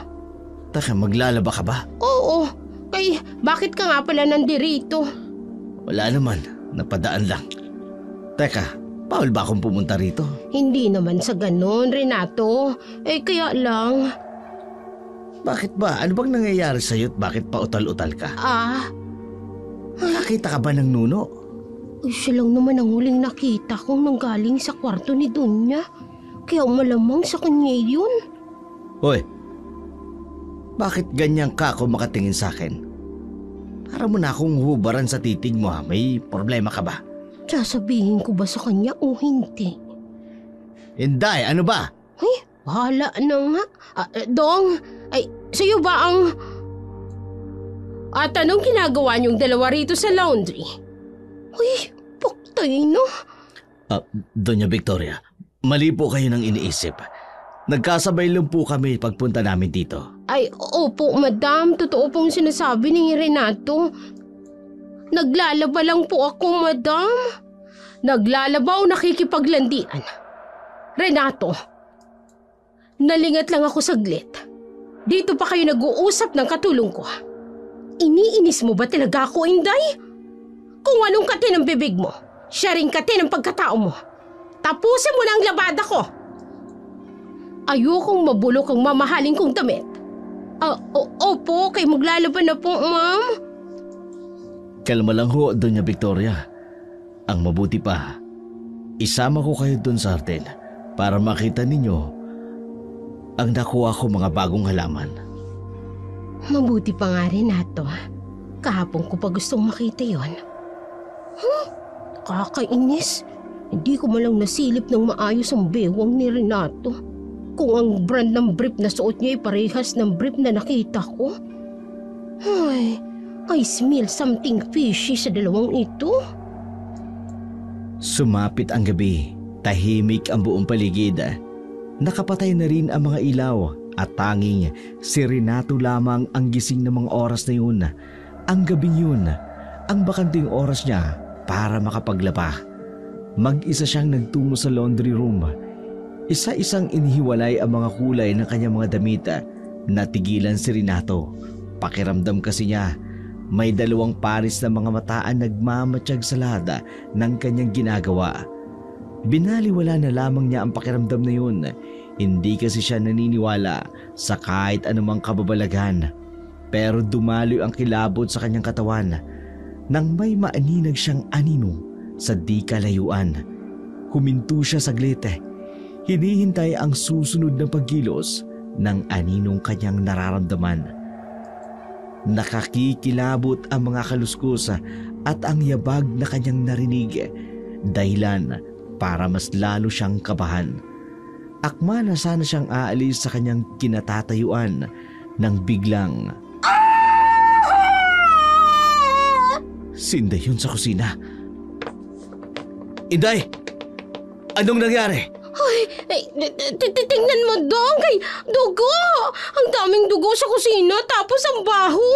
Taka, maglalaba ka ba? Oo. Kay, bakit ka nga pala nandirito? Wala naman, napadaan lang. Teka, bawal ba akong pumunta rito? Hindi naman sa ganon, Renato. Kaya lang. Bakit ba? Ano bang nangyayari sa'yo at bakit pa utal-utal ka? Nakita ka ba ng nuno? Siya lang naman ang huling nakita kong nanggaling sa kwarto ni Donya. Kaya malamang sa kanya yun. Hoy, bakit ganyan ka kung makatingin sa akin? Para mo na akong hubaran sa titig mo ha. May problema ka ba? Sasabihin ko ba sa kanya o hindi? Inday, ano ba? Ay, bahala na nga. Dong, sa'yo ba ang... At anong ginagawa niyong dalawa rito sa laundry? Uy, paktay na. Doña Victoria, mali po kayo ng iniisip. Nagkasabay lang po kami pagpunta namin dito. Ay, opo, madam. Totoo pong sinasabi ni Renato. Naglalaba lang po ako, madam. Naglalaba o nakikipaglandian. Renato, nalingat lang ako saglit. Dito pa kayo nag-uusap ng katulong ko. Iniinis mo ba talaga ako, Inday? Kung anong kati ng bibig mo, siya rin kati ng pagkatao mo. Tapusin mo na ang labada ko. Ayokong mabulok ang mamahaling kong damit. Opo, kay maglalaban na po, ma'am. Kalma lang ho, Doña Victoria. Ang mabuti pa, isama ko kayo doon sa artel para makita ninyo ang nakuha ko mga bagong halaman. Mabuti pa nga rin, Renato. Kahapon ko pa gustong makita yon. Kakainis. Hindi ko malang nasilip ng maayos ang bewang ni Renato. Kung ang brand ng brief na suot niya ay parehas ng brief na nakita ko. Ay, I smell something fishy sa dalawang ito. Sumapit ang gabi. Tahimik ang buong paligid. Nakapatay na rin ang mga ilaw at tanging si Renato lamang ang gising ng mga oras na yun. Ang gabing yun, ang bakanting oras niya para makapaglaba. Mag-isa siyang nagtungo sa laundry room. Isa-isang inihiwalay ang mga kulay ng kanyang mga damit. Natigilan si Renato. Pakiramdam kasi niya, may dalawang paris na mga mata ang nagmamatsyag sa lahat ng kanyang ginagawa. Binaliwala na lamang niya ang pakiramdam na yun. Hindi kasi siya naniniwala sa kahit anumang kababalaghan. Pero dumaloy ang kilabot sa kanyang katawan nang may maaninag siyang anino sa di kalayuan. Huminto siya saglit. Hinihintay ang susunod na pagkilos ng aninong kanyang nararamdaman. Nakakikilabot ang mga kaluskos at ang yabag na kanyang narinig, dahilan para mas lalo siyang kabahan. Akma na sana siyang aalis sa kanyang kinatatayuan nang biglang Sinday yun sa kusina. Inday! Anong nangyari? Ay, tingnan mo, Dong. Kay dugo. Ang daming dugo sa kusina tapos ang baho.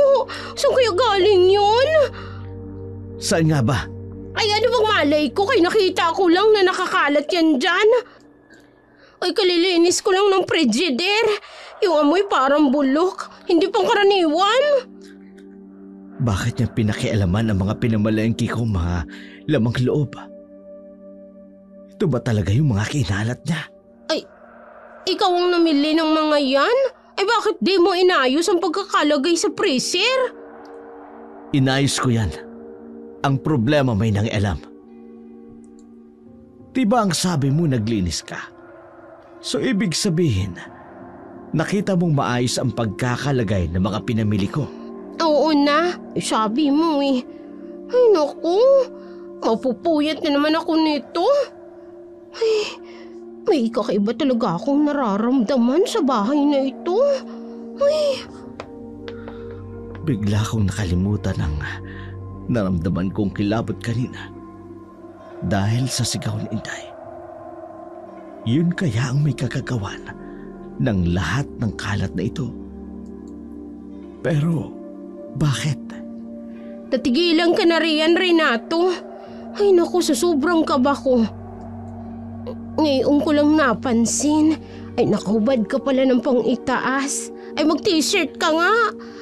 Saan kaya galing yun? Saan nga ba? Ay, ano bang malay ko? Kay nakita ko lang na nakakalat yan dyan. Ay, kalilinis ko lang ng frigidaire. Yung amoy parang bulok. Hindi pang karaniwan. Bakit niya pinakialaman ang mga pinamalengke kong mga lamang loob? Ito ba talaga yung mga kinalat niya? Ay, ikaw ang namili ng mga yan? Ay, bakit di mo inayos ang pagkakalagay sa freezer? Inayos ko yan. Ang problema may nangialam. Diba ang sabi mo naglinis ka? So ibig sabihin, nakita mong maayos ang pagkakalagay ng mga pinamili ko. Oo na, sabi mo eh. Ay naku, mapupuyat na naman ako nito. Ay, may kakaiba talaga akong nararamdaman sa bahay na ito. Ay. Bigla kong nakalimutan ang naramdaman kong kilabot kanina dahil sa sigaw ni Inday. Yun kaya ang may kakagawan ng lahat ng kalat na ito. Pero bakit? Tatigilan ka na riyan, Renato. Ay naku, sa sobrang kaba ko. Ngayon ko lang napansin. Ay nakahubad ka pala ng pang-itaas. Ay mag-t-shirt ka nga.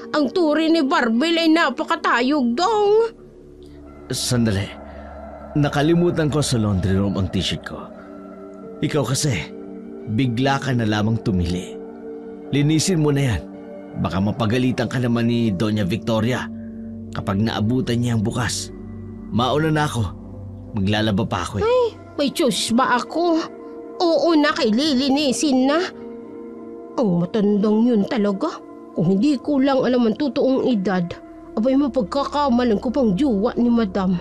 Ang turi ni Barbel ay napakatayog dong. Sandali. Nakalimutan ko sa laundry room ang t-shirt ko. Ikaw kasi, bigla ka na lamang tumili. Linisin mo na yan. Baka mapagalitan ka naman ni Doña Victoria kapag naabutan niya ang bukas. Mauna na ako. Maglalaba pa ako eh. Ay, may choice ba ako? Oo na, kay lilinisin na. Ang matandang yun talaga. Kung hindi ko lang alam ang totoong edad, abay mapagkakamalan ko pang jowa ni Madam.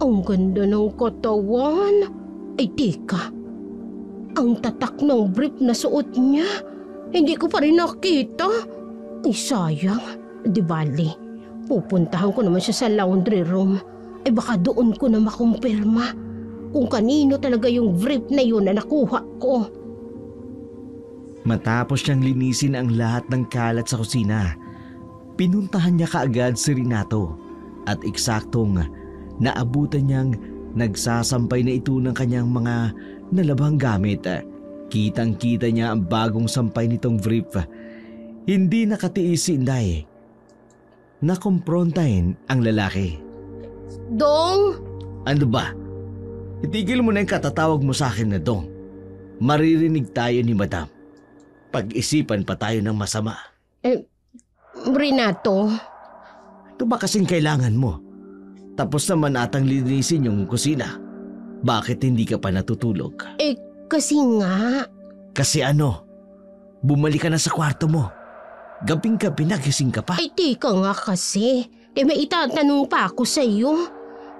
Ang ganda ng katawan. Ay teka, ang tatak ng brief na suot niya, hindi ko pa rin nakita. Ay sayang, di bali. Pupuntahan ko naman siya sa laundry room. Ay baka doon ko na makumpirma kung kanino talaga yung brief na yun na nakuha ko. Matapos niyang linisin ang lahat ng kalat sa kusina, pinuntahan niya kaagad si Renato at eksaktong naabutan niyang nagsasampay na ito ng kanyang mga nalabang gamit. Kitang-kita niya ang bagong sampay nitong brief. Hindi nakatiis si Inday. Nakumprontahin ang lalaki. Dong! Ano ba? Itigil mo na yung katatawag mo sa akin na Dong. Maririnig tayo ni Madam. Pag-isipan pa tayo ng masama. Renato. Ito ba kasing kailangan mo? Tapos naman atang linisin yung kusina. Bakit hindi ka pa natutulog? Kasi nga. Kasi ano? Bumalik ka na sa kwarto mo. Gabing-gabi nagising ka pa. Ay tika nga kasi. May itatanong pa ako sa iyo.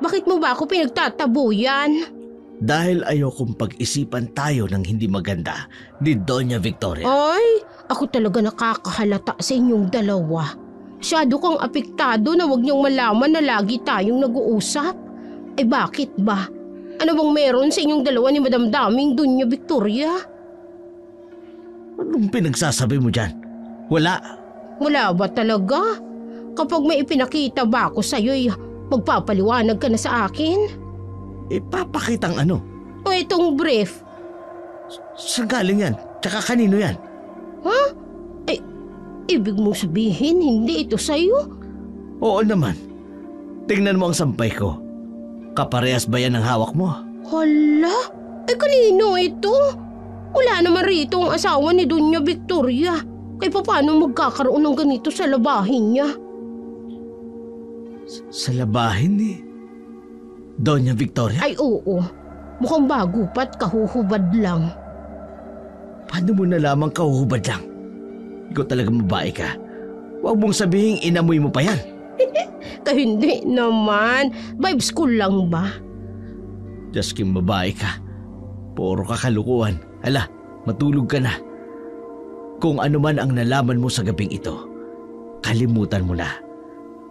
Bakit mo ba ako pinagtatabuyan? Dahil ayokong pag-isipan tayo ng hindi maganda ni Doña Victoria. Ay, ako talaga nakakahalata sa inyong dalawa. Masyado kang apektado na wag niyong malaman na lagi tayong nag-uusap. Ay bakit ba? Ano bang meron sa inyong dalawa ni Madam Daming Doña Victoria? Anong pinagsasabi mo dyan? Wala. Wala ba talaga? Kapag may ipinakita ba ako sa'yo, magpapaliwanag ka na sa akin? Ipapakitang ano? O itong brief? Saan galing yan? Tsaka kanino yan? Ha? Ibig mong sabihin hindi ito sa'yo? Oo naman. Tingnan mo ang sampay ko. Kaparehas ba yan ang hawak mo? Hala? Kanino ito? Wala naman rito ang asawa ni Doña Victoria. Kaya paano magkakaroon ng ganito sa labahin niya? Sa labahin ni Doña Victoria? Ay oo. Mukhang bago pa't kahuhubad lang. Paano mo nalaman kahuhubad lang? Ikaw talagang babae ka. Huwag mong sabihin inamoy mo pa yan. Hindi naman. Vibes ko lang ba? Just kim babae ka. Puro kakalukuhan. Hala, matulog ka na. Kung ano man ang nalaman mo sa gabing ito, kalimutan mo na.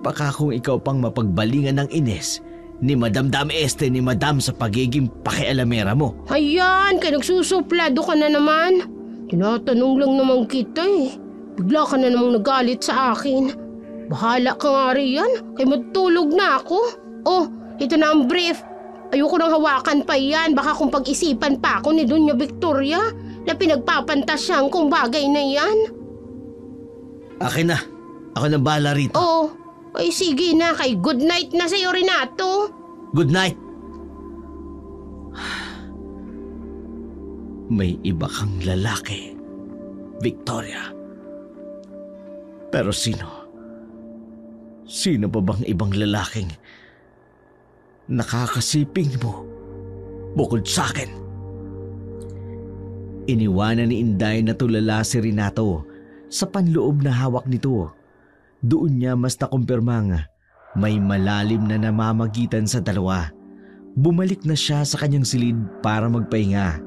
Baka kung ikaw pang mapagbalingan ng Ines ni Madam Dame Este ni Madam sa pagiging pakialamera mo. Ayan, kaya nagsusuplado ka na naman. Tinatanong lang naman kita eh. Bigla ka na namang nagalit sa akin. Bahala ka nga riyan, kaya matulog na ako. Oh, ito na ang brief. Ayoko nang hawakan pa yan, baka kung pag-isipan pa ako ni Doña Victoria na pinagpapantasyang kung bagay na yan. Akin na, ako na bahala rito. Oh, ay sige na, kay good night na sa'yo Renato. Good night. May iba kang lalaki, Victoria. Pero sino? Sino pa bang ibang lalaking nakakasiping mo bukod sa akin? Iniwanan ni Inday na tulala si Renato sa panloob na hawak nito. Doon niya mas nakumpirmang may malalim na namamagitan sa dalawa. Bumalik na siya sa kanyang silid para magpahinga,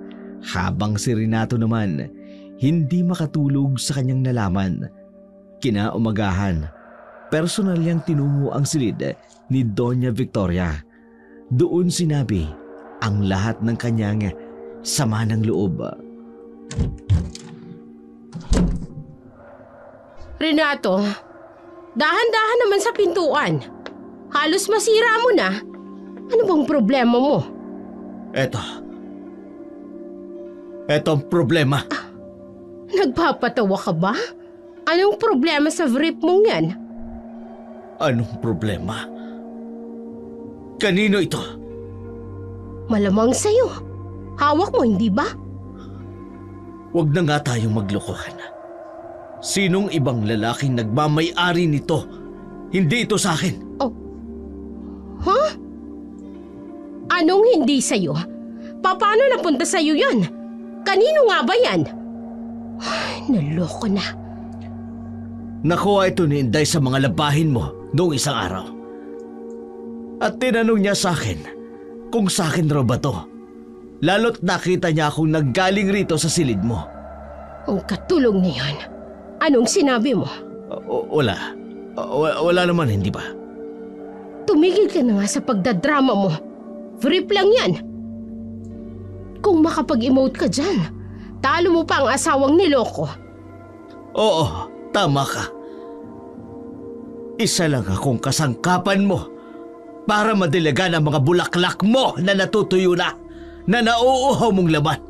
habang si Renato naman hindi makatulog sa kanyang nalaman. Kinaumagahan, personal niyang tinungo ang silid ni Doña Victoria. Doon sinabi ang lahat ng kanyang sama ng loob. Renato, dahan-dahan naman sa pintuan. Halos masira mo na. Ano bang problema mo? Eto ang problema. Nagpapatawa ka ba? Anong problema sa vrip mong yan? Anong problema? Kanino ito? Malamang sa'yo. Hawak mo, hindi ba? Huwag na nga tayong maglokohan. Sinong ibang lalaking nagmamay-ari nito? Hindi ito sa akin. Oh. Huh? Anong hindi sa'yo? Paano napunta sa'yo yan? Kanino nga ba yan? Ay, naloko na. Nakuha ito ni Inday sa mga labahin mo noong isang araw. At tinanong niya sa akin kung sa akin raw ba to. Lalo't nakita niya akong naggaling rito sa silid mo. Ang katulong niyan. Anong sinabi mo? Wala. Wala naman, hindi ba? Tumigil ka na nga sa pagdadrama mo. Vrip lang yan. Kung makapag-emote ka dyan, talo mo pa ang asawang niloko. Oo, tama ka. Isa lang akong kasangkapan mo para madiligan ang mga bulaklak mo na natutuyo na nauuhaw mong laman.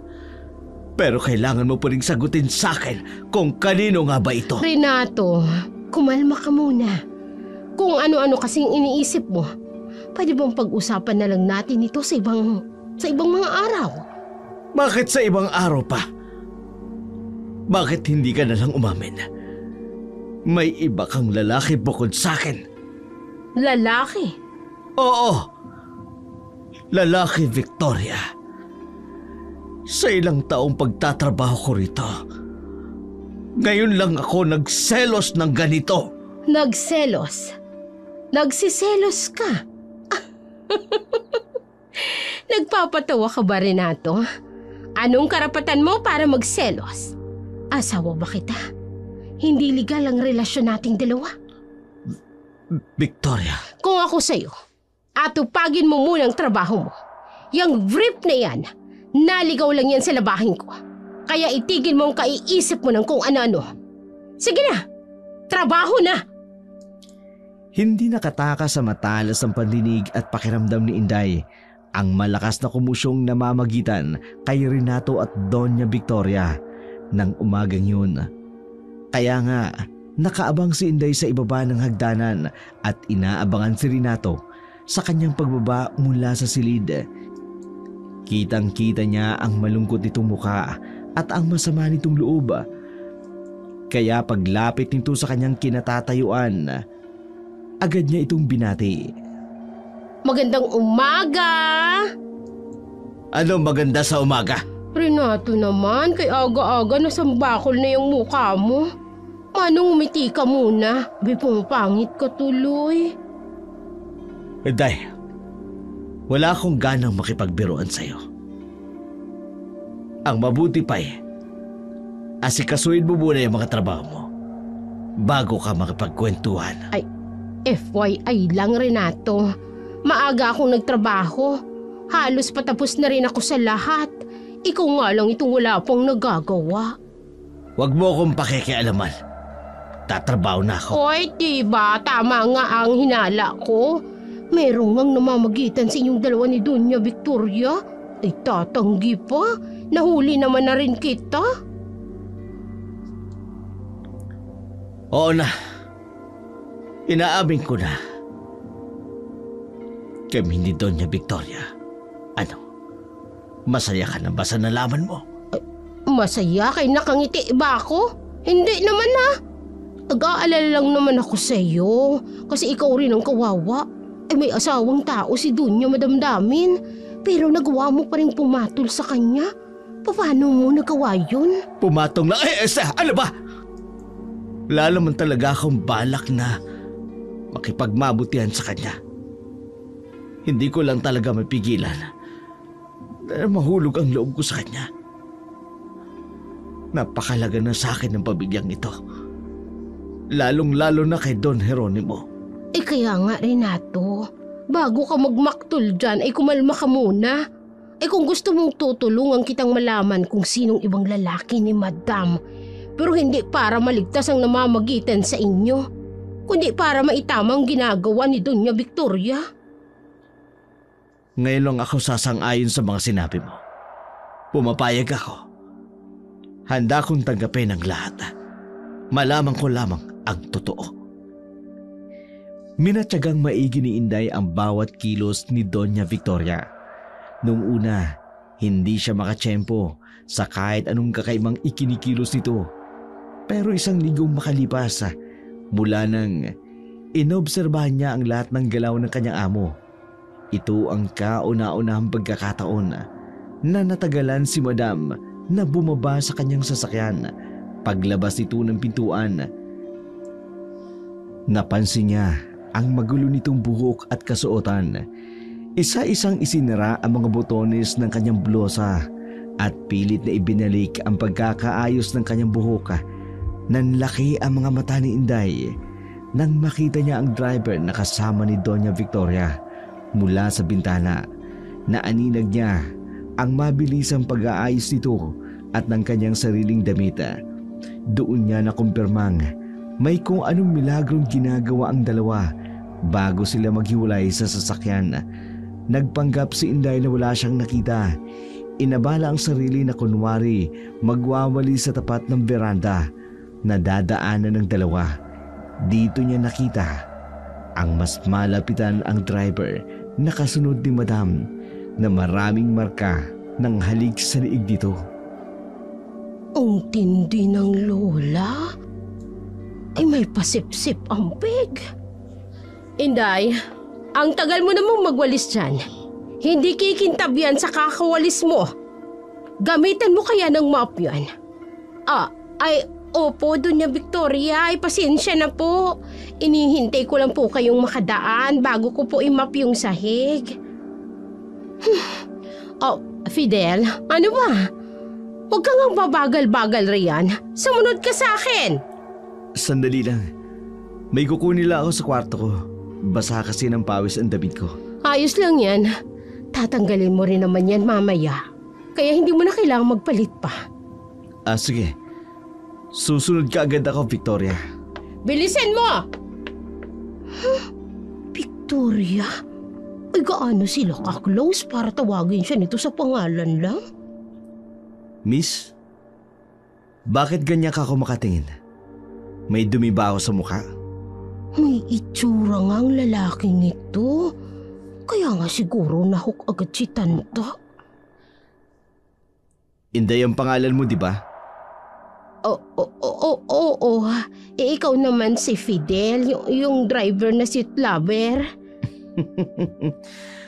Pero kailangan mo pa rin sagutin sa akin kung kanino nga ba ito. Renato, kumalma ka muna. Kung ano-ano kasing iniisip mo, pwede bang pag-usapan na lang natin ito sa ibang mga araw? Bakit sa ibang araw pa? Bakit hindi ka na lang umamin? May iba kang lalaki bukod sa akin. Lalaki? Oo. Lalaki, Victoria. Sa ilang taong pagtatrabaho ko rito, ngayon lang ako nagselos ng ganito. Nagselos? Nagsiselos ka? Nagpapatawa ka ba, Renato? Anong karapatan mo para magselos? Asawa ba kita? Hindi legal ang relasyon nating dalawa. Victoria. Kung ako sa'yo, atupagin mo muna ang trabaho mo. Yang vrip na yan, naligaw lang yan sa labahin ko. Kaya itigil mo ang kaiisip mo ng kung ano-ano. Sige na, trabaho na! Hindi nakatakas sa matalas ang pandinig at pakiramdam ni Inday ang malakas na kumusyong namamagitan kay Renato at Doña Victoria ng umagang yun. Kaya nga, nakaabang si Inday sa ibaba ng hagdanan at inaabangan si Renato sa kanyang pagbaba mula sa silid. Kitang-kita niya ang malungkot nitong muka at ang masama nitong loob. Kaya paglapit nito sa kanyang kinatatayuan, agad niya itong binati. Magandang umaga! Ano maganda sa umaga? Renato naman, kay aga-aga nasambakol na yung mukha mo. Manong umiti ka muna, pumapangit ka tuloy. Day, wala akong ganang makipagbiruan sa'yo. Ang mabuti pa asikasuhin mo muna yung mga trabaho mo bago ka makipagkwentuhan. Ay, FYI lang, Renato. Maaga akong nagtrabaho. Halos patapos na rin ako sa lahat. Ikaw nga lang itong wala pang nagagawa. Huwag mo akong pakikialaman. Tatrabaho na ako. Oy, diba? Tama nga ang hinala ko. Merong ngang namamagitan sa inyong dalawa ni Doña Victoria. Ay tatanggi pa. Nahuli naman na rin kita. Oo na. Inaamin ko na. Kami ni Doña Victoria. Ano? Masaya ka na ba sa nalaman mo? Masaya kay nakangiti ba ako? Hindi naman ha. Nag-aalala lang naman ako sa iyo. Kasi ikaw rin ang kawawa. May asawang tao si Doña madamdamin. Pero nagawa mo pa rin pumatol sa kanya. Paano mo nagawa yun? Pumatong na? Ano ba? Wala naman talaga akong balak na makipagmabutihan sa kanya. Hindi ko lang talaga mapigilan na mahulog ang loob ko sa kanya. Napakalaga na sa akin ng pabigyang ito. Lalong-lalo na kay Don Jeronimo. Kaya nga, Renato, bago ka magmaktol dyan, kumalma ka muna. Kung gusto mong tutulungan kitang malaman kung sinong ibang lalaki ni Madam, pero hindi para maligtas ang namamagitan sa inyo, kundi para maitamang ginagawa ni Doña Victoria. Ngayon lang ako sasang-ayon sa mga sinabi mo. Pumapayag ako. Handa kong tanggapin ang lahat. Malaman ko lamang ang totoo. Minatyagang maigi ni Inday ang bawat kilos ni Doña Victoria. Nung una, hindi siya makatsyempo sa kahit anong kakaibang ikinikilos nito. Pero isang linggong makalipas, mula nang inobserbahan niya ang lahat ng galaw ng kanyang amo. Ito ang kauna-unahang pagkakataon na natagalan si Madam na bumaba sa kanyang sasakyan. Paglabas nito ng pintuan, napansin niya ang magulo nitong buhok at kasuotan. Isa-isang isinara ang mga botones ng kanyang blusa at pilit na ibinalik ang pagkakaayos ng kanyang buhok. Nanlaki ang mga mata ni Inday nang makita niya ang driver na kasama ni Doña Victoria mula sa bintana. Naaninag niya ang mabilisang pag-aayos nito at ng kanyang sariling damit. Doon niya nakumpirmang may kung anong milagrong ginagawa ang dalawa bago sila maghiwalay sa sasakyan. Nagpanggap si Inday na wala siyang nakita. Inabala ang sarili na kunwari magwawali sa tapat ng veranda na dadaanan ng dalawa. Dito niya nakita ang mas malapitan ang driver na kasunod ni Madam na maraming marka ng halik sa liig dito. Ang tindi ng lola. May pasipsip ang pig. Inday, ang tagal mo namang magwalis dyan. Hindi kikintab yan sa kakawalis mo. Gamitan mo kaya ng mop yan. Opo, Doña Victoria, pasensya na po. Inihintay ko lang po kayong makadaan bago ko po imap yung sahig. Fidel, ano ba? Huwag kang ang babagal-bagal riyan. Sumunod ka sa akin. Sandali lang. May kukunin lang ako sa kwarto ko. Basa kasi ng pawis ang damit ko. Ayos lang yan. Tatanggalin mo rin naman yan mamaya. Kaya hindi mo na kailangang magpalit pa. Sige. Susunod ka agad ako, Victoria. Bilisan mo! Victoria? Gaano sila ka-close para tawagin siya nito sa pangalan lang? Miss, bakit ganyan ka ako makatingin? May dumi ba ako sa mukha? May itsura nga ang lalaking ito. Kaya nga siguro nahook agad si Tanta. Inday ang pangalan mo, di ba? Oo. Ikaw naman si Fidel, yung driver na si Lover.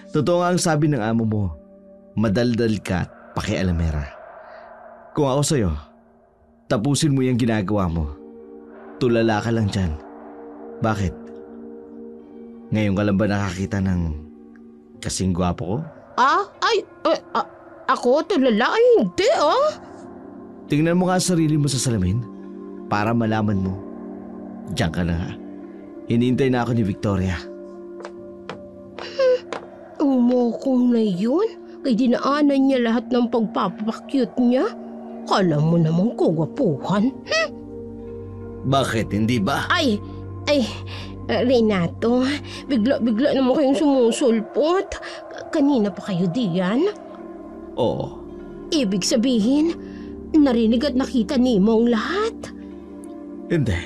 Totoo nga ang sabi ng amo mo. Madaldal ka at pakialamera. Kung ako sa'yo, tapusin mo yung ginagawa mo. Tulala ka lang dyan. Bakit? Ngayon ka lang ba nakakita ng kasing gwapo ko? Ako tulala? Ay, hindi Tingnan mo nga sarili mo sa salamin para malaman mo. Diyan ka na nga. Hinihintay na ako ni Victoria. Umokong na yun? Kay dinaanan niya lahat ng pagpapakyut niya. Kala mo namang kugwapuhan. Bakit, hindi ba? Renato, bigla naman kayong sumusulpot. Kanina pa kayo diyan? Oo. Ibig sabihin, narinig at nakita ni mo ang lahat? Hindi.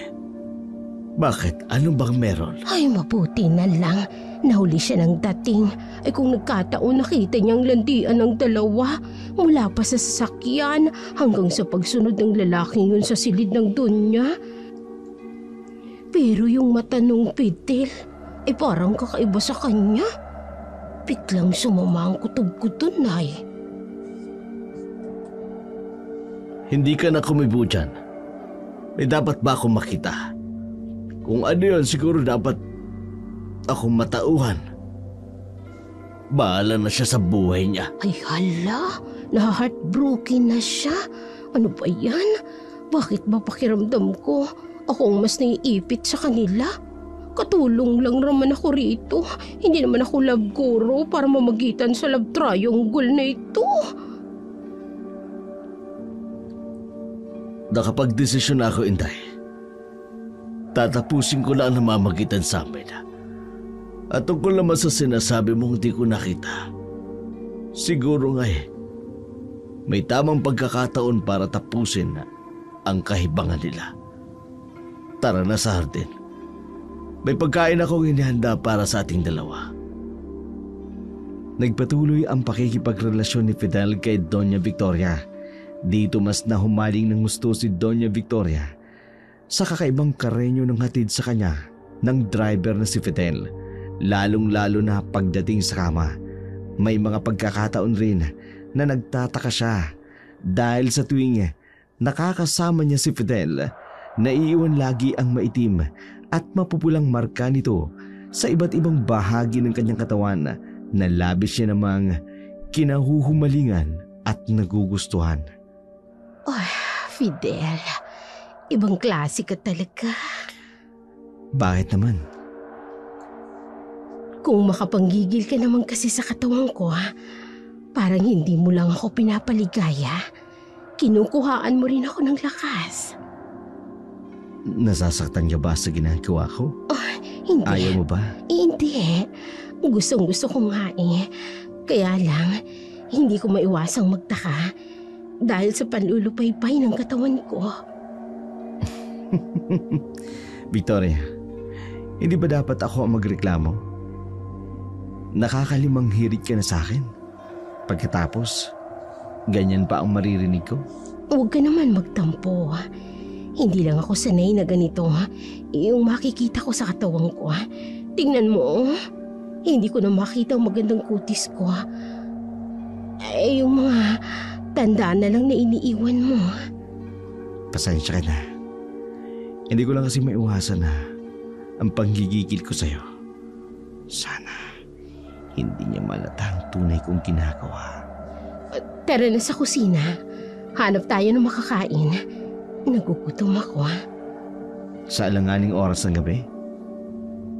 Bakit? Ano bang meron? Ay, mabuti na lang. Nahuli siya ng dating. Kung nagkataon nakita niyang landian ng dalawa mula pa sa sasakyan hanggang sa pagsunod ng lalaking yun sa silid ng dunya. Pero yung mata nung Fidel parang kakaiba sa kanya. Biglang sumama ang kutob ko dun, Nay. Hindi ka na kumibo dyan. May dapat ba akong makita? Kung ano yun, siguro dapat akong matauhan. Bahala na siya sa buhay niya. Ay hala, na-heartbroken na siya. Ano ba yan? Bakit ba pakiramdam ko Ako ang mas naiipit sa kanila. Katulong lang naman ako rito. Hindi naman ako love guru para mamagitan sa love triangle na ito. Nakapag-desisyon na ako, Inday. Tatapusin ko lang ang namamagitan sa amin. At tungkol naman sa sinasabi mong hindi ko nakita, siguro nga may tamang pagkakataon para tapusin ang kahibangan nila. Tara na sa hardin. May pagkain akong inihanda para sa ating dalawa. Nagpatuloy ang pakikipagrelasyon ni Fidel kay Doña Victoria. Dito mas nahumaling ng gusto si Doña Victoria sa kakaibang karenyo ng hatid sa kanya ng driver na si Fidel. Lalong-lalo na pagdating sa kama. May mga pagkakataon rin na nagtataka siya dahil sa tuwing nakakasama niya si Fidel, naiiwan lagi ang maitim at mapupulang marka nito sa iba't ibang bahagi ng kanyang katawan na labis siya namang kinahuhumalingan at nagugustuhan. Oh, Fidel, ibang klase ka talaga. Bakit naman? Kung makapanggigil ka naman kasi sa katawan ko, parang hindi mo lang ako pinapaligaya. Kinukuhaan mo rin ako ng lakas. Nasasaktan ka ba sa ginagawa ko? Oh, hindi. Ayaw mo ba? Hindi. Gustong-gusto ko nga eh. Kaya lang, hindi ko maiwasang magtaka dahil sa panlulupaypay ng katawan ko. Victoria, hindi ba dapat ako ang magreklamo? Nakakalimang hirit ka na sa akin. Pagkatapos, ganyan pa ang maririnig ko? Huwag ka naman magtampo. Hindi lang ako sanay na ganito. Yung makikita ko sa katawan ko. Tingnan mo. Hindi ko na makita ang magandang kutis ko. Yung mga tandaan na lang na iniiwan mo. Pasensya ka na. Hindi ko lang kasi maiwasan na ang panggigigil ko sa'yo. Sana hindi niya malata ang tunay kong ginagawa. Tara na sa kusina. Hanap tayo ng makakain. Nagugutom ako. Sa alanganing oras ng gabi?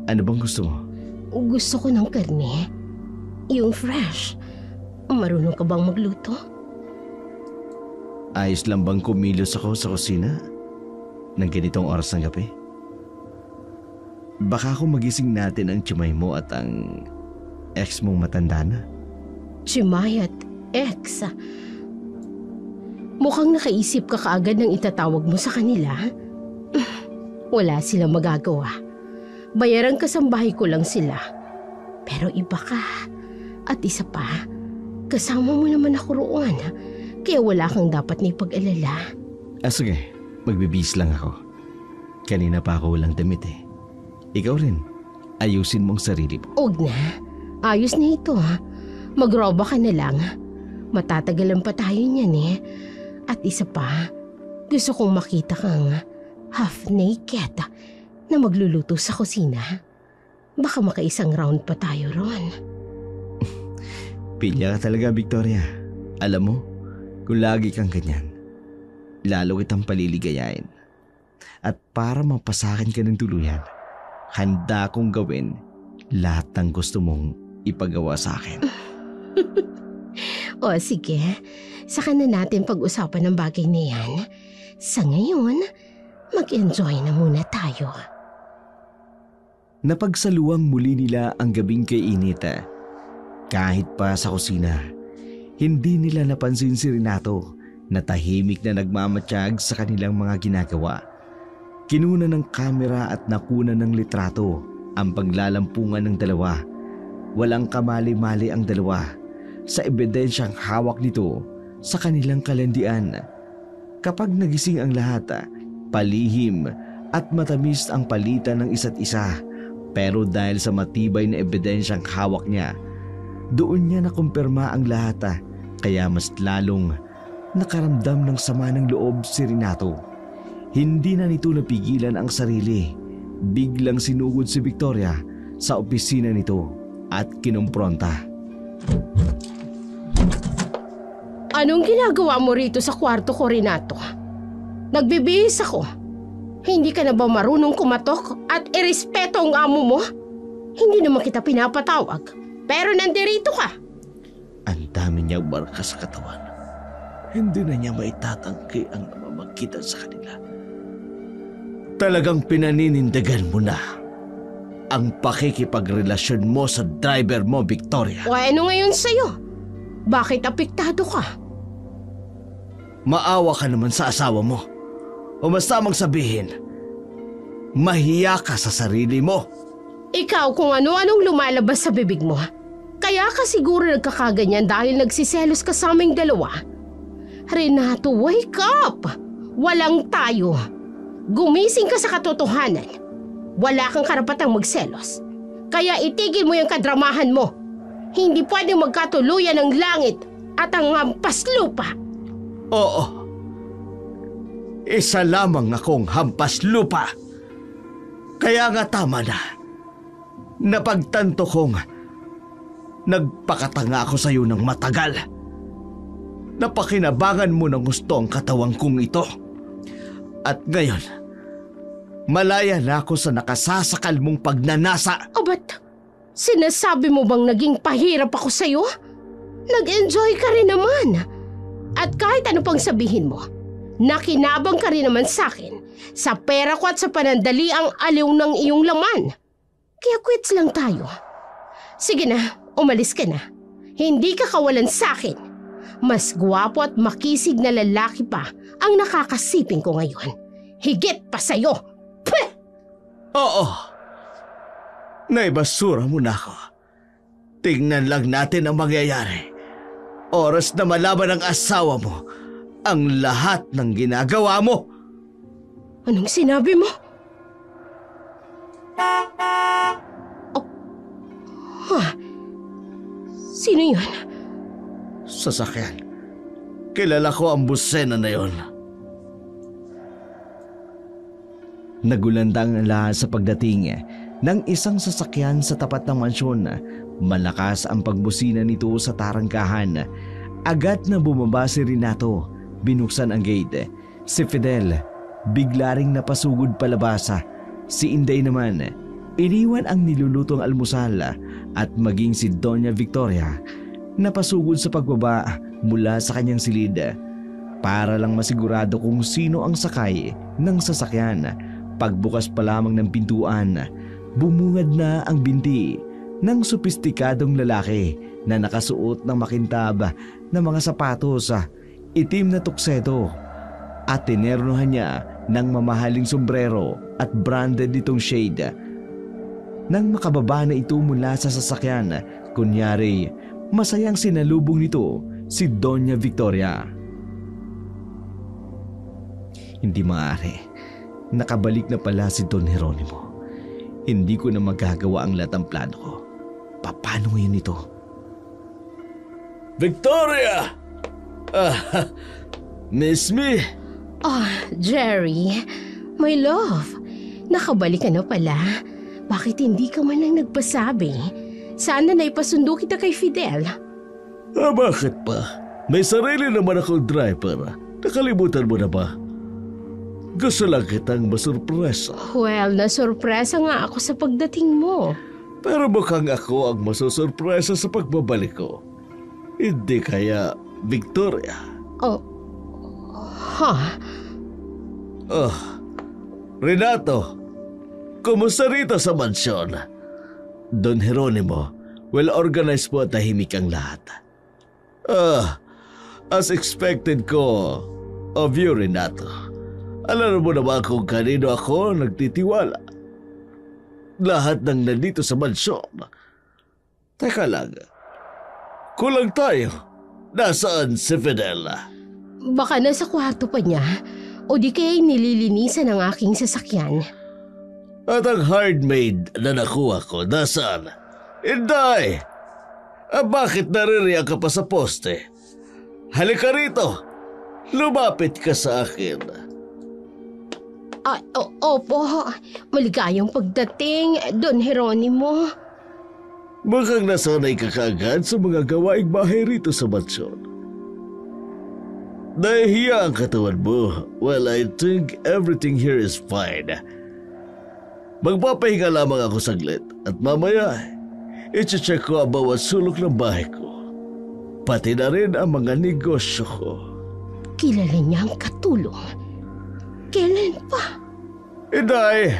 Ano bang gusto mo? Gusto ko ng karne. Yung fresh. Marunong ka bang magluto? Ayos lang bang kumilos ako sa kusina ng ganitong oras ng gabi? Baka kung magising natin ang tiyamay mo at ang ex mong matanda na. Chimay at ex. Mukhang nakaisip ka kaagad ng itatawag mo sa kanila. Wala silang magagawa. Bayaran kasambahay ko lang sila. Pero iba ka. At isa pa, kasama mo naman ako roon. Kaya wala kang dapat na ipag-alala. Sige, magbibis lang ako. Kanina pa ako walang damit eh. Ikaw rin, ayusin mong sarili mo. Huwag na. Ayos na ito ha. Magroba ka na lang. Matatagalan pa tayo niyan eh. At isa pa, gusto kong makita kang half naked na magluluto sa kusina. Baka makaisang round pa tayo ron. Pilya ka talaga, Victoria. Alam mo, kung lagi kang ganyan, lalo kitang paliligayain. At para mapasakin ka ng tuluyan, handa kong gawin lahat ng gusto mong ipagawa sa akin. O sige, saka na natin pag-usapan ng bagay na yan. Sa ngayon, mag-enjoy na muna tayo. Napagsaluang muli nila ang gabing kainit. Kahit pa sa kusina, hindi nila napansin si Renato na tahimik na nagmamatsyag sa kanilang mga ginagawa. Kinuna ng kamera at nakuna ng litrato ang paglalampungan ng dalawa. Walang kamali-mali ang dalawa sa ebidensyang hawak nito sa kanilang kalandian. Kapag nagising ang lahat, palihim at matamis ang palitan ng isa't isa. Pero dahil sa matibay na ebidensyang hawak niya, doon niya nakumpirma ang lahat, kaya mas lalong nakaramdam ng sama ng loob si Renato. Hindi na nito napigilan ang sarili. Biglang sinugod si Victoria sa opisina nito at kinumpronta. Anong ginagawa mo rito sa kwarto ko, Renato? Nagbibihis ako. Hindi ka na ba marunong kumatok at irespeto ang amo mo? Hindi naman kita pinapatawag, pero nandirito ka. Ang dami niyang marka sa katawan. Hindi na niya maitatangki ang namamagitan sa kanila. Talagang pinaninindigan mo na ang pakikipagrelasyon mo sa driver mo, Victoria. O ano ngayon sa'yo? Bakit apektado ka? Maawa ka naman sa asawa mo. O mas tamang sabihin, mahiya ka sa sarili mo. Ikaw kung ano-anong lumalabas sa bibig mo. Kaya ka siguro nagkakaganyan dahil nagsiselos ka sa aming dalawa. Renato, wake up! Walang tayo. Gumising ka sa katotohanan. Wala kang karapatang magselos. Kaya itigil mo yung kadramahan mo. Hindi pwedeng magkatuluyan ang langit at ang hampas lupa. Oo. Isa lamang akong hampas lupa. Kaya nga tama na. Napagtanto kong nagpakatanga ako sa iyo ng matagal. Napakinabangan mo ng gusto ang katawang kong ito. At ngayon, malaya na ako sa nakasasakal mong pagnanasa. O ba't sinasabi mo bang naging pahirap ako sa'yo? Nag-enjoy ka rin naman. At kahit ano pang sabihin mo, nakinabang ka rin naman sa akin sa pera ko at sa panandali ang aliw ng iyong laman. Kaya quits lang tayo. Sige na, umalis ka na. Hindi ka kawalan sa akin. Mas gwapo at makisig na lalaki pa ang nakakasiping ko ngayon. Higit pa sa'yo. Pweh! Oo. Naibasura mo na ako. Tingnan lang natin ang mangyayari. Oras na malaman ng asawa mo ang lahat ng ginagawa mo. Anong sinabi mo? Sino yun? Sasakyan. Kilala ko ang busena na yon. Nagulantang ang lahat sa pagdating ng isang sasakyan sa tapat ng mansyon. Malakas ang pagbusina nito sa tarangkahan. Agad na bumaba si Renato. Binuksan ang gate. Si Fidel bigla ring napasugod palabas. Si Inday naman iniwan ang nilulutong almusal at maging si Doña Victoria napasugod sa pagbaba mula sa kanyang silid para lang masigurado kung sino ang sakay ng sasakyan. Pagbukas pa lamang ng pintuan, bumungad na ang binti ng sopistikadong lalaki na nakasuot ng makintab na mga sapatos, itim na tukseto at tinernohan niya ng mamahaling sombrero at branded nitong shade. Nang makababa na ito mula sa sasakyan, kunyari masayang sinalubong nito si Doña Victoria. Hindi maaari. Nakabalik na pala si Don Jeronimo. Hindi ko na magagawa ang lahat ng plano ko. Paano ngayon ito? Victoria! Miss me? Jerry. My love. Nakabalik ka na pala. Bakit hindi ka man lang nagpasabi? Sana na ipasundo kita kay Fidel. Bakit pa? May sarili naman akong driver. Nakalimutan mo na ba? Gusto lang kitang masurpresa. Well, nasurpresa nga ako sa pagdating mo. Pero mukhang ako ang masusurpresa sa pagbabalik ko. Hindi kaya, Victoria? Renato, kumusta rito sa mansyon? Don Jeronimo, well-organized po at tahimik ang lahat. As expected ko of you, Renato. Alam mo naman kung kanino ako nagtitiwala. Lahat ng nandito sa mansyon. Teka lang, kulang tayo. Nasaan si Fidel? Baka nasa kwarto pa niya o di kaya nililinisan ang aking sasakyan. At ang hardmaid na nakuha ko, nasaan? Inday! Bakit naririyan ka pa sa poste? Halika rito! Lumapit ka sa akin. Opo. Maligayang pagdating, Don Jeronimo. Mukhang nasanay ka kaagad sa mga gawaing bahay rito sa mansyon. Nahihiya ang katawan mo. Well, I think everything here is fine. Magpapahinga lamang ako saglit at mamaya, i-check ko ang bawat sulok ng bahay ko. Pati na rin ang mga negosyo ko. Kilala niya ang katulong. Kailan pa? Inday,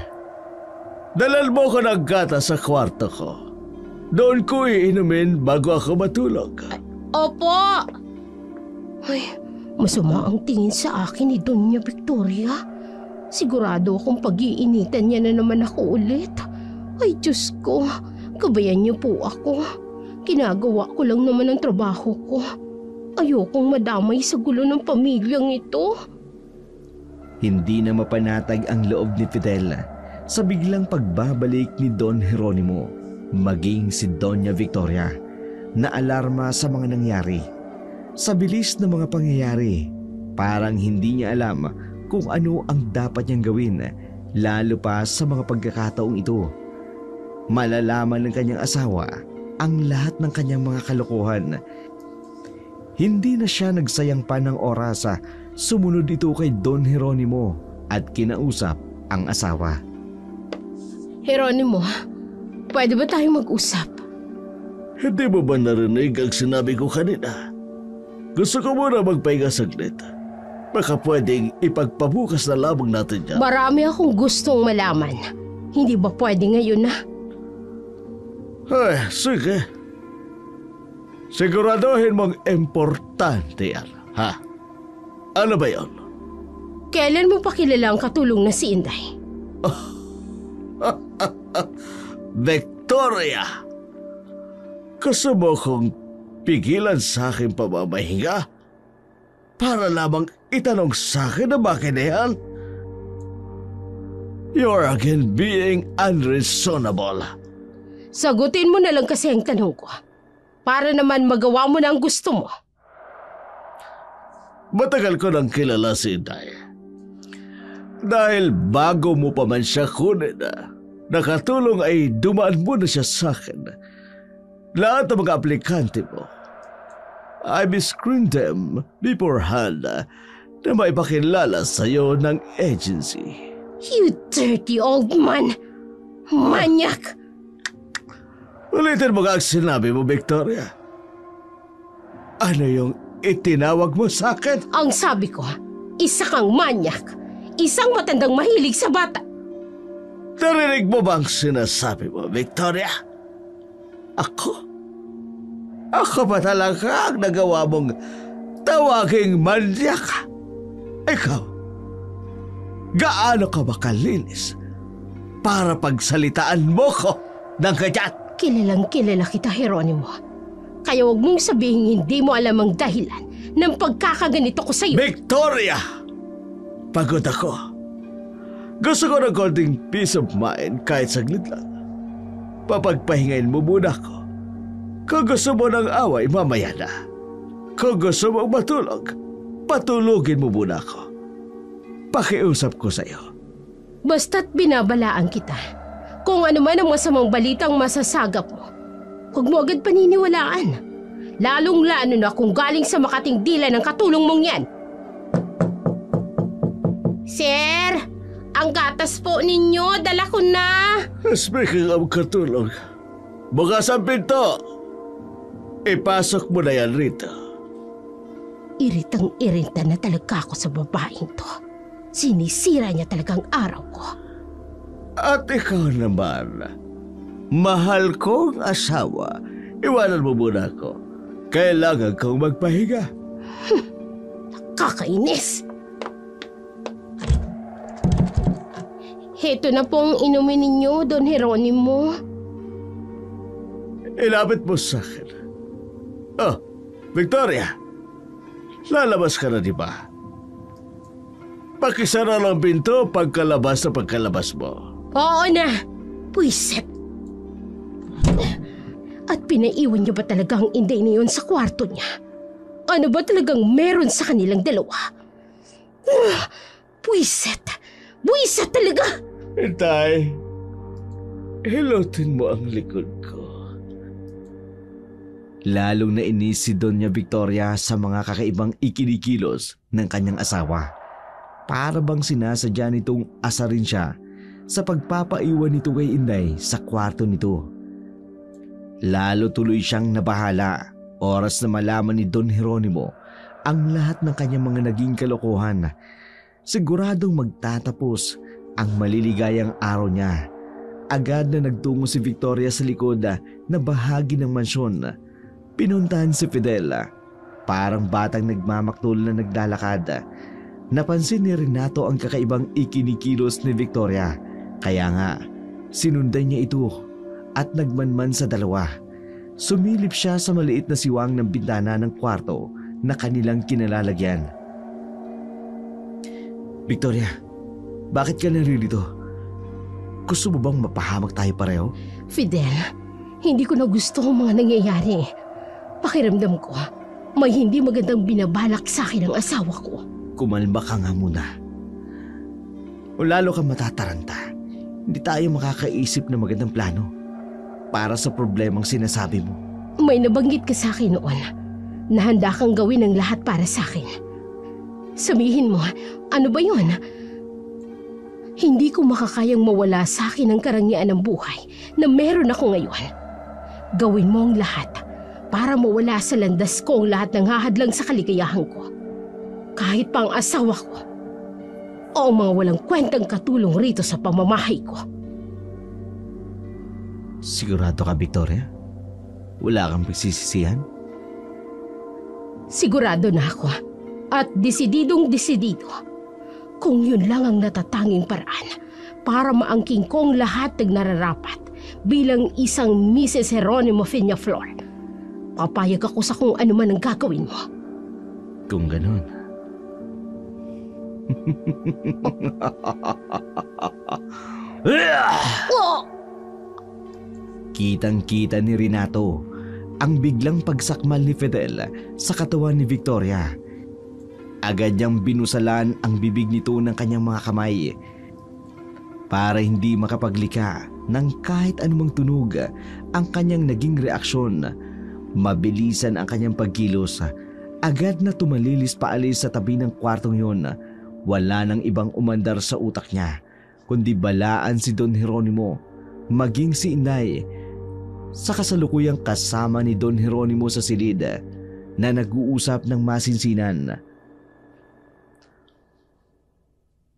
dalal mo ko ng gata sa kwarto ko. Doon ko iinumin bago ako matulog. Opo! Ay, masama ang tingin sa akin ni Doña Victoria. Sigurado akong pag-iinitan niya na naman ako ulit. Ay, Diyos ko, gabayan niyo po ako. Ginagawa ko lang naman ang trabaho ko. Ayokong madamay sa gulo ng pamilyang ito. Hindi na mapanatag ang loob ni Fidel sa biglang pagbabalik ni Don Jeronimo, maging si Doña Victoria, na alarma sa mga nangyari. Sa bilis ng mga pangyayari, parang hindi niya alam kung ano ang dapat niyang gawin, lalo pa sa mga pagkakataong ito. Malalaman ng kanyang asawa ang lahat ng kanyang mga kalokohan. Hindi na siya nagsayang pa ng oras, sumunod ito kay Don Jeronimo at kinausap ang asawa. Jeronimo, pwede ba tayong mag-usap? Hindi mo ba narinig ang sinabi ko kanina? Gusto ko muna magpahinga saglit. Baka pwedeng ipagpabukas na lamang natin yan. Marami akong gustong malaman. Hindi ba pwede ngayon na? Ay, sige. Siguraduhin mong importante yan, ha? Ano ba yun? Kailan mo pa kilala ang katulong na si Inday? Victoria! Gusto mo kong pigilan sa aking pamamahinga? Para lamang itanong sa akin na bakit na yan? You're again being unreasonable. Sagutin mo na lang kasi ang tanong ko. Para naman magawa mo na ang gusto mo. Matagal ko nang kilala si Inday. Dahil bago mo pa man siya kunin, nakatulong ay dumaan muna siya sa akin. Lahat ng mga aplikante mo, I've screened them beforehand na maipakilala sa'yo ng agency. You dirty old man! Manyak! Ulitin mo nga ang sinabi mo, Victoria. Ano yung itinawag mo sa akin? Ang sabi ko, isa kang manyak. Isang matandang mahilig sa bata. Narinig mo ba ang sinasabi mo, Victoria? Ako? Ako ba talaga ang nagawa mong tawaging manyak? Ikaw, gaano ka ba kalinis para pagsalitaan mo ko ng ganyan? Kilalang kilala kita, Jeronimo. Kaya huwag mong sabihin hindi mo alam ang dahilan ng pagkakaganito ko sa'yo. Victoria! Pagod ako. Gusto ko ng konting peace of mind kahit saglit lang. Papagpahingain mo muna ako. Kung gusto mo ng away, mamaya na. Kung gusto mong matulog, patulugin mo muna ako. Pakiusap ko sa'yo. Basta't binabalaan kita. Kung ano man ang masamang balitang masasagap mo, huwag mo agad paniniwalaan. Lalong-lalo na kung galing sa makating dila ng katulong mong yan. Sir, ang gatas po ninyo, dala ko na. Speaking of katulong, bukas ang pinto. Ipasok mo na yan rito. Iritang-irita na talaga ako sa babaeng to. Sinisira niya talagang araw ko. At ikaw naman, mahal kong asawa, iwanan mo muna ako. Kailangan kong magpahinga. Nakakainis! Heto na pong inumin ninyo, Don Jeronimo. Ilapit mo sa akin. Oh, Victoria, lalabas ka na, di ba? Pakisara lang pinto pagkalabas mo. Oo na, puwiset. At pinaiwan niyo ba talaga ang Inday na yun sa kwarto niya? Ano ba talagang meron sa kanilang dalawa? Puwiset. Buwiset talaga! Itay, hilutin mo ang likod ko. Lalong nainis si Doña Victoria sa mga kakaibang ikinikilos ng kanyang asawa. Para bang sinasadya nitong asarin siya sa pagpapaiwan nito kay Inday sa kwarto nito. Lalo tuloy siyang nabahala oras na malaman ni Don Jeronimo ang lahat ng kanyang mga naging kalokohan. Siguradong magtatapos ang maliligayang araw niya. Agad na nagtungo si Victoria sa likod na bahagi ng mansyon. Pinuntahan si Fidel, parang batang nagmamaktol na naglalakad. Napansin ni Renato ang kakaibang ikinikilos ni Victoria, kaya nga sinundan niya ito at nagmanman sa dalawa. Sumilip siya sa maliit na siwang ng bintana ng kwarto na kanilang kinalalagyan. Victoria, bakit ka naririto? Gusto mo bang mapahamak tayo pareho? Fidel, hindi ko na gusto ang mga nangyayari. Pakiramdam ko, may hindi magandang binabalak sa akin ang asawa ko. Kumalma ka nga muna. O lalo kang matataranta. Hindi tayo makakaisip ng magandang plano para sa problemang sinasabi mo. May nabanggit ka sa akin noon na handa kang gawin ang lahat para sa akin. Sabihin mo, ano ba yun? Hindi ko makakayang mawala sa akin ang karangyaan ng buhay na meron ako ngayon. Gawin mo ang lahat para mawala sa landas ko ang lahat ng hahadlang sa kaligayahan ko. Kahit pa ang asawa ko o ang mga walang kwentang katulong rito sa pamamahay ko. Sigurado ka, Victoria? Wala kang pagsisisihan? Sigurado na ako at desididong-desidido kung yun lang ang natatanging paraan para maangking ko ang lahat ng nararapat bilang isang Mrs. Jeronimo Peñaflor. Papayag ako sa kung ano man ang gagawin mo. Kung ganun. Oh! Kitang-kita ni Renato ang biglang pagsakmal ni Fidel sa katawan ni Victoria. Agad niyang binusalan ang bibig nito ng kanyang mga kamay para hindi makapaglika ng kahit anumang tunog ang kanyang naging reaksyon. Mabilisan ang kanyang pagkilos. Agad na tumalilis paalis sa tabi ng kwartong yun. Wala nang ibang umandar sa utak niya kundi balaan si Don Jeronimo, maging si Inday. Sa kasalukuyang kasama ni Don Jeronimo sa silid na nag-uusap ng masinsinan.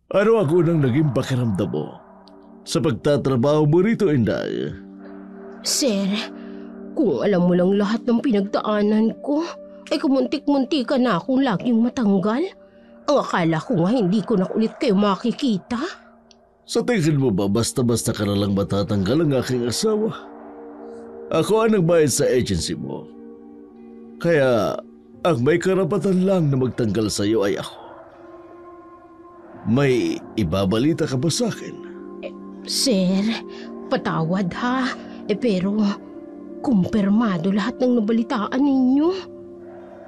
Ano ang unang naging pakiramdam mo sa pagtatrabaho mo rito, Inday? Sir, kung alam mo lang lahat ng pinagdaanan ko, ay kumuntik-munti ka na akong laging matanggal. Ang akala ko nga hindi ko na ulit kayo makikita. Sa tingin mo ba basta-basta ka na lang matatanggal ang aking asawa? Ako ang nagbayad sa agency mo. Kaya ang may karapatan lang na magtanggal sa iyo ay ako. May ibabalita ka ba sa akin? Sir, patawad ha. Pero kumpirmado lahat ng nabalitaan ninyo.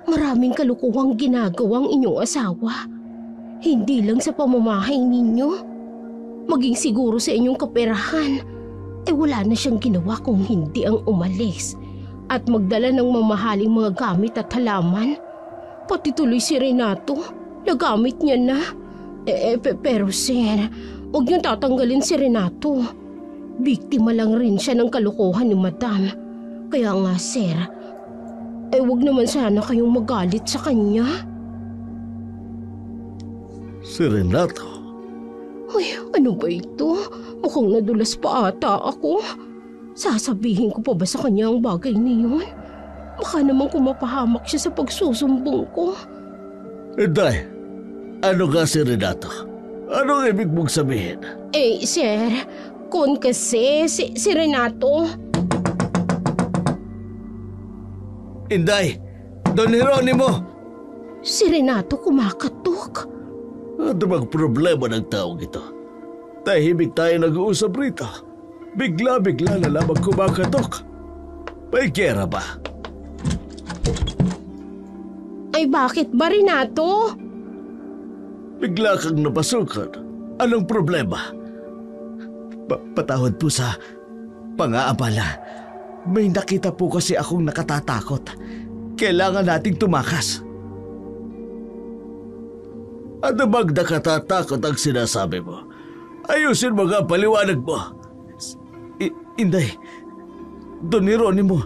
Maraming kalukuhang ginagawang inyong asawa. Hindi lang sa pamamahay ninyo. Maging siguro sa inyong kaperahan. Wala na siyang ginawa kung hindi ang umalis at magdala ng mamahaling mga gamit at halaman. Pati tuloy si Renato, nagamit niya na. Pero sir, huwag niyong tatanggalin si Renato. Biktima lang rin siya ng kalokohan ni Madam. Kaya nga sir, huwag naman sana kayong magalit sa kanya. Si Renato? Uy, ano ba ito? Mukhang nadulas pa ata ako. Sasabihin ko pa ba sa kanya ang bagay na yun? Baka naman kumapahamak siya sa pagsusumbong ko. Inday, ano nga si Renato? Anong ibig mong sabihin? Sir, kun kasi si Renato. Inday, Don Jeronimo! Si Renato kumakatok. Ano bang problema ng taong ito? Tahimik tayo nag-uusap rito. Bigla-bigla na lamang kumakatok. May gera ba? Ay bakit ba, Renato? Bigla kang napasukan. Anong problema? Patawad po sa pang-aabala. May nakita po kasi akong nakatatakot. Kailangan nating tumakas. Ano bang nakatatakot ang sinasabi mo? Ayusin mo nga, paliwanag mo. Inday, Don Jeronimo,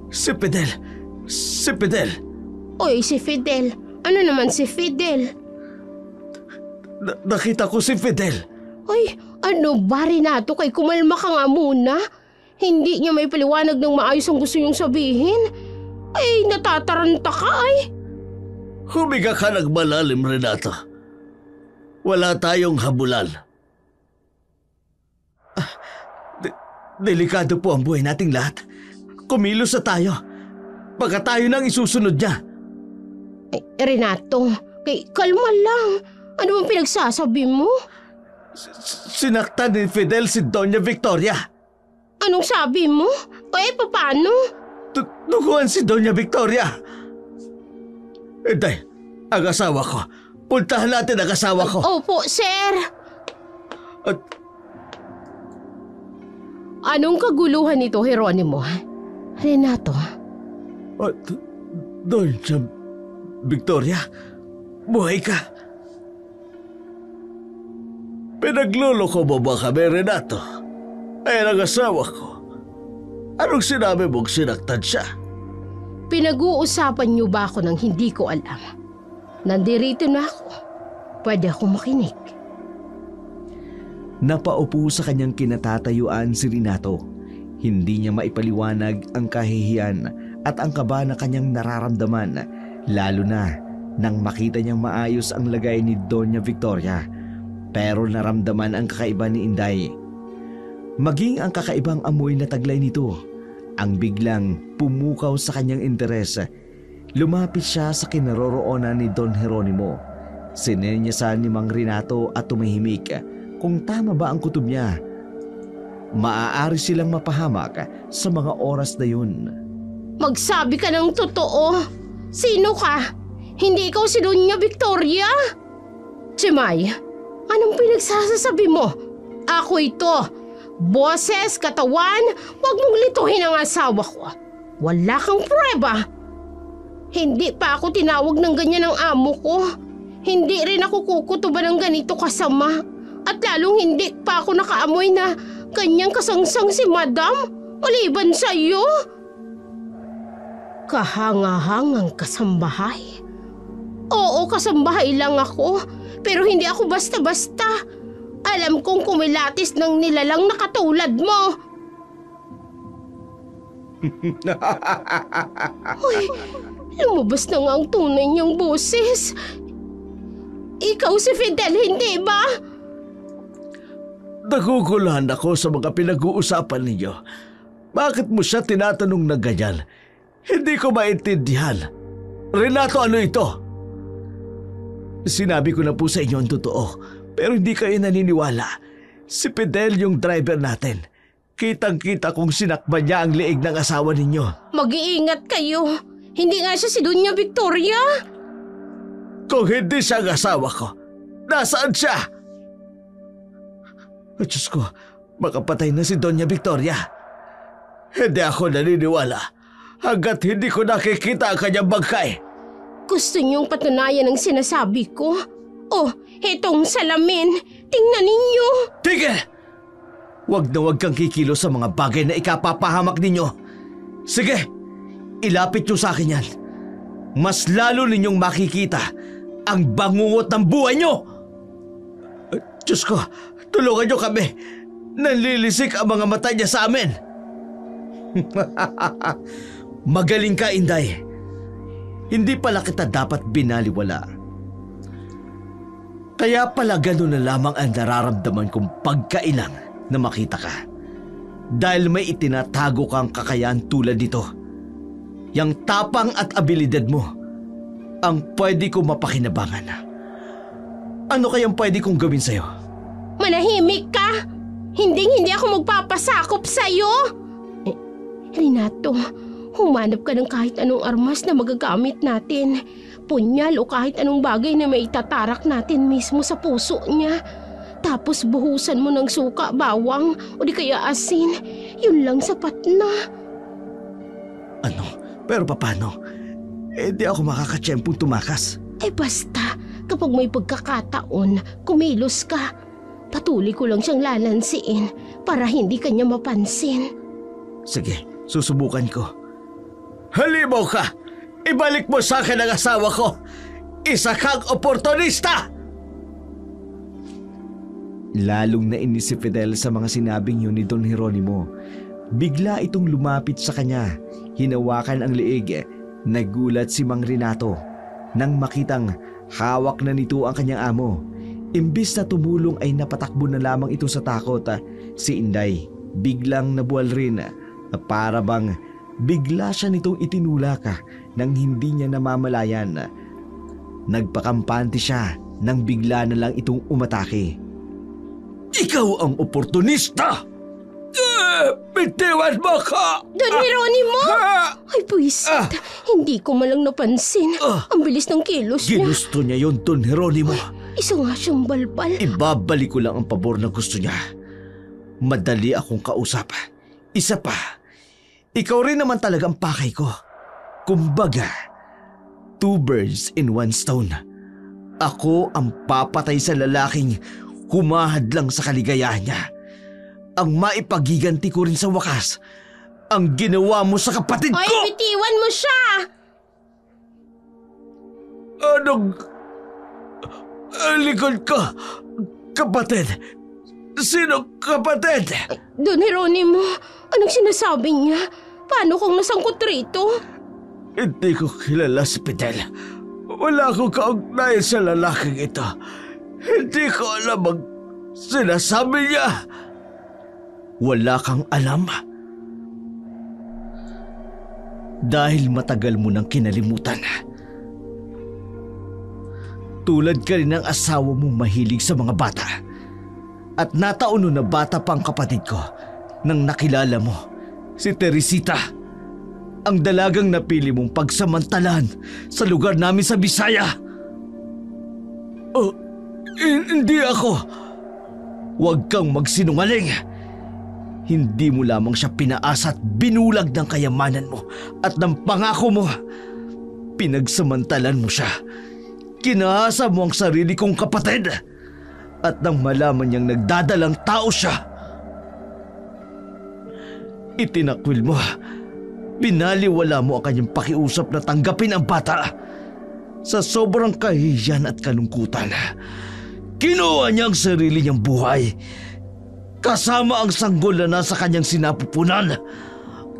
si Fidel. Si Fidel. Oy, si Fidel. Ano naman si Fidel? Nakita ko si Fidel. Ay, ano ba, Renato? Kay kumalma ka nga muna. Hindi niya may paliwanag ng maayos ang gusto niyong sabihin. Ay, natataranta ka ay. Humiga ka ng malalim, Renato. Wala tayong habulan. Delikado po ang buhay nating lahat. Kumilos na tayo. Baka tayo nang isusunod niya. Ay, Renato, kalma lang. Ano bang pinagsasabi mo? Sinaktan ni Fidel si Doña Victoria. Anong sabi mo? Paano? Duguan si Doña Victoria. Day, ang asawa ko. Puntahan natin ang asawa ko. Opo, sir. At anong kaguluhan nito, Jeronimo? Renato? Doña Victoria, buhay ka. Pinagluloko mo ba kami, Renato? Ay, ang asawa ko. Anong sinabi mong sinaktan siya? Pinag-uusapan niyo ba ako ng hindi ko alam? Nandirito na ako. Pwede akong makinig. Napaupo sa kanyang kinatatayuan si Renato. Hindi niya maipaliwanag ang kahihiyan at ang kaba na kanyang nararamdaman, lalo na nang makita niyang maayos ang lagay ni Doña Victoria. Pero naramdaman ang kakaiba ni Inday. Maging ang kakaibang amoy na taglay nito ang biglang pumukaw sa kanyang interes. Lumapit siya sa kinaroroonan ni Don Jeronimo. Sinenyasan ni Mang Renato at tumahimik kung tama ba ang kutob niya. Maaari silang mapahamak sa mga oras na yun. Magsabi ka ng totoo. Sino ka? Hindi ikaw si Doña Victoria? Chimay, anong pinagsasasabi mo? Ako ito. Boses, katawan, huwag mong lituhin ang asawa ko. Wala kang pruweba. Hindi pa ako tinawag ng ganyan ng amo ko. Hindi rin ako kukutuban ng ganito kasama. At lalong hindi pa ako nakaamoy na ganyang kasangsang si Madam, maliban sa iyo. Kahangahangang kasambahay. Oo, kasambahay lang ako, pero hindi ako basta-basta. Alam kong kumilatis ng nilalang na katulad mo. Uy, lumabas na nga ang tunay niyang boses. Ikaw si Fidel, hindi ba? Naguguluhan ako sa mga pinag-uusapan ninyo. Bakit mo siya tinatanong na ganyan? Hindi ko maintindihan. Renato, ano ito? Sinabi ko na po sa inyo ang totoo, pero hindi kayo naniniwala. Si Fidel yung driver natin. Kitang-kita kong sinakban niya ang liig ng asawa ninyo. Mag-iingat kayo. Hindi nga siya si Doña Victoria. Kung hindi siya ang asawa ko, nasaan siya? Diyos ko, makapatay na si Doña Victoria. Hindi ako naniniwala hanggat hindi ko nakikita ang kanyang bangkay. Gusto niyong patunayan ang sinasabi ko? Oh, hetong salamin. Tingnan ninyo. Tigil! Huwag na huwag kang kikilo sa mga bagay na ikapapahamak ninyo. Sige, ilapit niyo sa akin yan. Mas lalo ninyong makikita ang bangungot ng buhay niyo. Diyos ko, tulungan niyo kami. Nanlilisik ang mga mata niya sa amin. Magaling ka, Inday. Hindi pala kita dapat binaliwala. Kaya pala gano'n na lamang ang nararamdaman kong pagkailang na makita ka. Dahil may itinatago kang kakayahan tulad nito. Yang tapang at abilidad mo ang pwede kong mapakinabangan. Ano kayang pwede kong gawin sa'yo? Manahimik ka! Hindi ako magpapasakop sa'yo! Renato, humanap ka ng kahit anong armas na magagamit natin. Punyal o kahit anong bagay na may itatarak natin mismo sa puso niya. Tapos buhusan mo ng suka, bawang o di kaya asin. Yun lang sapat na. Pero paano? Di ako makakatsyempong tumakas. Basta, kapag may pagkakataon, kumilos ka. Patuloy ko lang siyang lalansiin para hindi kanya mapansin. Sige, susubukan ko. Halimaw ka! Ibalik mo sa akin ang asawa ko! Isa kang oportunista! Lalong nainis si Fidel sa mga sinabing yun ni Don Jeronimo. Bigla itong lumapit sa kanya, hinawakan ang leeg. Nagulat si Mang Renato nang makitang hawak na nito ang kanyang amo. Imbis na tumulong ay napatakbo na lamang ito sa takot. Si Inday biglang nabuwal rin, para bang bigla siya nitong itinulak nang hindi niya namamalayan. Nagpakampante siya nang bigla na lang itong umatake. Ikaw ang oportunista! Bitiwan mo ko! Don Jeronimo! Ay, buwisit. Hindi ko malang napansin. Ang bilis ng kilos niya. Ginusto niya yon, Don Jeronimo. Isa nga siyang balbal. Ibabalik ko lang ang pabor na gusto niya. Madali akong kausap. Isa pa, ikaw rin naman talaga ang pakay ko. Kumbaga, 2 birds in 1 stone. Ako ang papatay sa lalaking humahad lang sa kaligayahan niya. Ang maipagiganti ko rin sa wakas ang ginawa mo sa kapatid ko! Ay, bitiwan mo siya! Anong... likod ko? Kapatid? Sino kapatid? Don Jeronimo, anong sinasabi niya? Paano kung nasangkot rito? Hindi ko kilala si Fidel. Wala akong kaugnayan sa lalaking ito. Hindi ko alam ang sinasabi niya. Wala kang alam? Dahil matagal mo nang kinalimutan. Tulad ka rin ng asawa mo mahilig sa mga bata. At nataon na bata pa ang kapatid ko nang nakilala mo, si Teresita. Ang dalagang napili mong pagsamantalan sa lugar namin sa Bisaya. Hindi ako. Huwag kang magsinungaling. Hindi mo lamang siya pinaasa at binulag ng kayamanan mo at ng pangako mo. Pinagsamantalan mo siya. Kinahasa mo ang sarili kong kapatid. At nang malaman niyang nagdadalang tao siya, itinakwil mo. Binaliwala mo ang kanyang pakiusap na tanggapin ang bata. Sa sobrang kahihiyan at kalungkutan, kinuha niya ang sarili niyang buhay. Kasama ang sanggol na nasa kanyang sinapupunan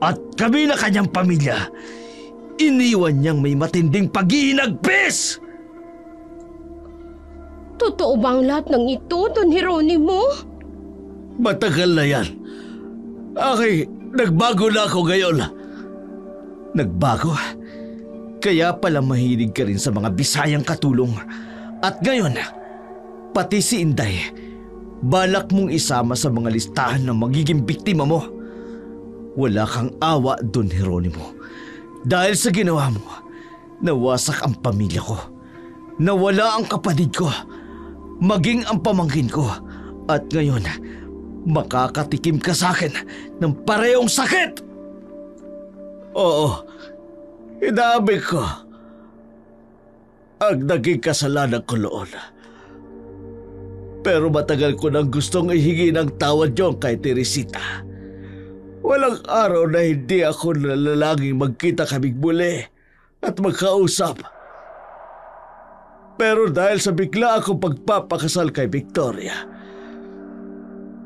at kami na kanyang pamilya. Iniwan niyang may matinding paghihinagpis! Totoo ba ang lahat ng ito, Don Jeronimo? Matagal na yan. Nagbago na ako ngayon. Nagbago? Kaya pala mahilig ka rin sa mga Bisayang katulong. At ngayon, pati si Inday, balak mong isama sa mga listahan ng magiging biktima mo. Wala kang awa, Don Jeronimo. Dahil sa ginawa mo, nawasak ang pamilya ko. Nawala ang kapatid ko. Maging ang pamangkin ko. At ngayon, makakatikim ka sa akin ng parehong sakit. Oo, inaamig ko ang naging kasalanan ko noon. Pero matagal ko nang gustong ihingi ng tawad yon kay Teresita. Walang araw na hindi ako nalalanging magkita kaming muli at magkausap. Pero dahil sa bigla akong pagpapakasal kay Victoria,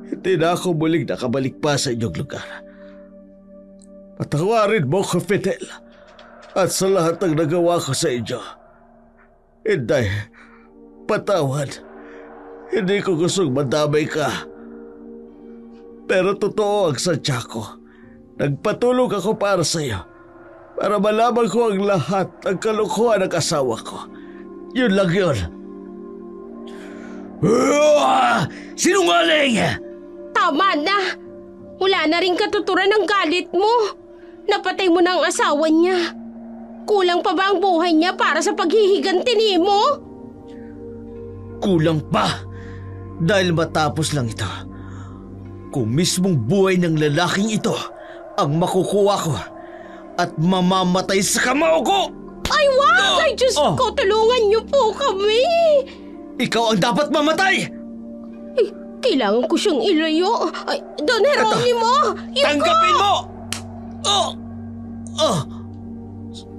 hindi na ako muling nakabalik pa sa inyong lugar. Patawarin mo ko, Fidel, at sa lahat ng nagawa ko sa inyo. Inday, patawad. Hindi ko gustong madamay ka. Pero totoo ang sadya ko. Nagpatulog ako para sa iyo. Para malaman ko ang lahat ng kalokohan ng asawa ko. Yun lang yun. Sinungaling! Tama na. Wala na rin katuturan ng galit mo. Napatay mo na ang asawa niya. Kulang pa ba ang buhay niya para sa paghihiganti mo? Kulang pa. Dahil matapos lang ito, kung mismong buhay ng lalaking ito ang makukuha ko, at mamamatay sa kamao ko! Ay, wag! Ay, Diyos ko, tulungan niyo po kami! Ikaw ang dapat mamatay! Ay, kailangan ko siyang ilayo. Ay, Don Jeronimo! Tanggapin mo!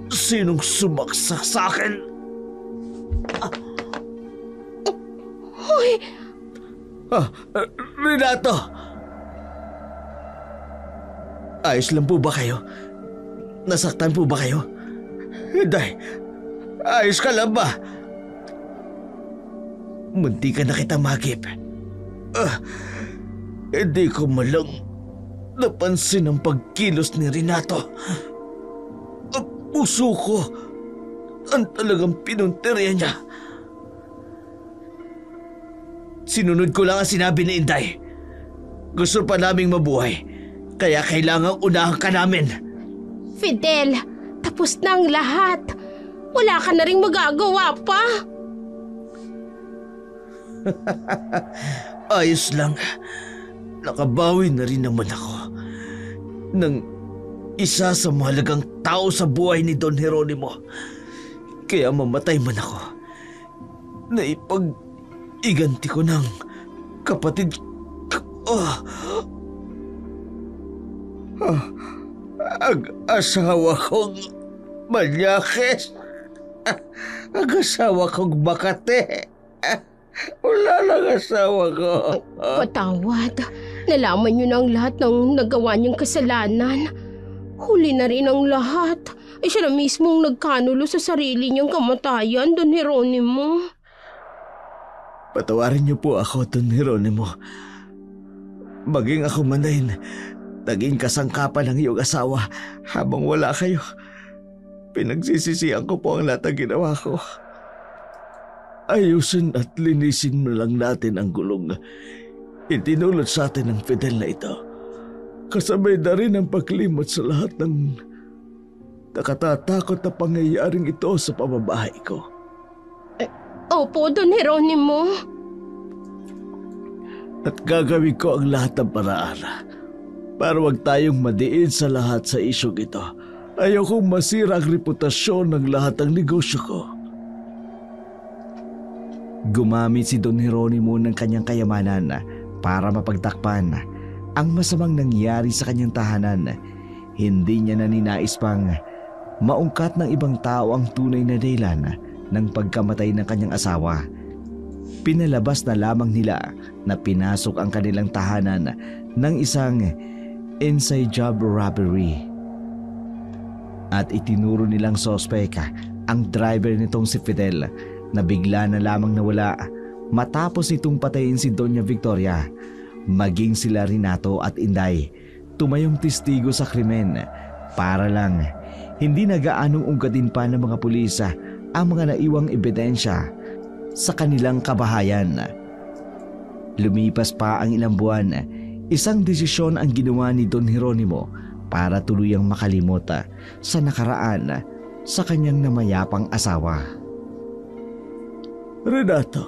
Sinong sumaksak sa akin? Ay, Renato! Ayos lang po ba kayo? Nasaktan po ba kayo? Hindi. Ayos ka lang ba? Munti ka na kita magip. Hindi ko malang napansin ang pagkilos ni Renato. Ang puso ko ang talagang pinunteriya niya. Sinunod ko lang ang sinabi ni Inday. Gusto pa naming mabuhay, kaya kailangang unahan ka namin. Fidel, tapos na ang lahat. Wala ka na rin magagawa pa. Ayos lang. Nakabawi na rin naman ako ng isa sa mahalagang tao sa buhay ni Don Jeronimo. Kaya mamatay man ako, naipag-iganti ko ng kapatid ko. Ang asawa kong Manyakes. Ang asawa kong Makate. Wala lang asawa ko. Patawad. Nalaman niyo na ang lahat ng nagawa niyang kasalanan. Huli na rin ang lahat. Siya na mismong nagkanulo sa sarili niyang kamatayan, Don Jeronimo. Patawarin niyo po ako, Don Jeronimo. Maging ako man din, naging kasangkapan ng iyong asawa habang wala kayo. Pinagsisisihan ko po ang lahat ng ginawa ko. Ayusin at linisin mo lang natin ang gulong itinulot sa atin ng Fidel na ito. Kasabay na rin ang paglimot sa lahat ng nakatatakot na pangyayaring ito sa pamamahay ko. Opo, Don Jeronimo. At gagawin ko ang lahat ng paraan para wag tayong madiin sa lahat sa isyong ito. Ayokong masira ang reputasyon ng lahat ng negosyo ko. Gumamit si Don Jeronimo ng kanyang kayamanan para mapagtakpan ang masamang nangyari sa kanyang tahanan. Hindi niya na ninais pang maungkat ng ibang tao ang tunay na dahilan ng pagkamatay ng kanyang asawa. Pinalabas na lamang nila na pinasok ang kanilang tahanan ng isang inside job robbery. At itinuro nilang sospek ang driver nitong si Fidel na bigla na lamang nawala matapos nitong patayin si Doña Victoria. Maging sila Renato at Inday tumayong testigo sa krimen para lang hindi nagaanong ungkatin pa ng mga pulis ang mga naiwang ebidensya sa kanilang kabahayan. Lumipas pa ang ilang buwan, isang desisyon ang ginawa ni Don Jeronimo para tuluyang makalimot sa nakaraan sa kanyang namayapang asawa. Renato,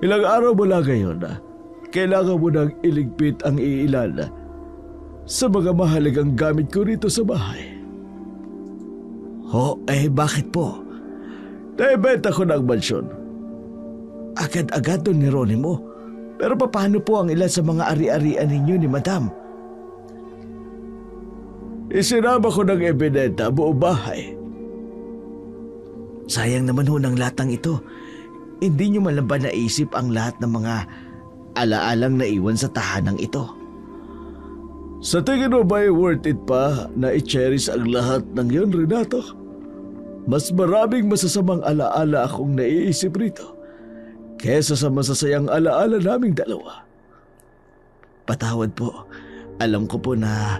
ilang araw mo lang ngayon, kailangan mo nang iligpit ang iilan sa mga mahalagang gamit ko rito sa bahay. Bakit po? Naibenta ko ng mansyon. Agad-agad, Don Jeronimo. Pero paano po ang ilan sa mga ari-arian ninyo ni Madam? Isinama ko ng ebidenta buong bahay. Sayang naman ho ng latang ito. Hindi nyo man lang ba naisip ang lahat ng mga alaalang naiwan sa tahanang ito? Sa tingin mo ba worth it pa na i-cherish ang lahat ng yun, Renato? Mas maraming masasamang alaala akong naiisip rito kesa sa masasayang alaala naming dalawa. Patawad po. Alam ko po na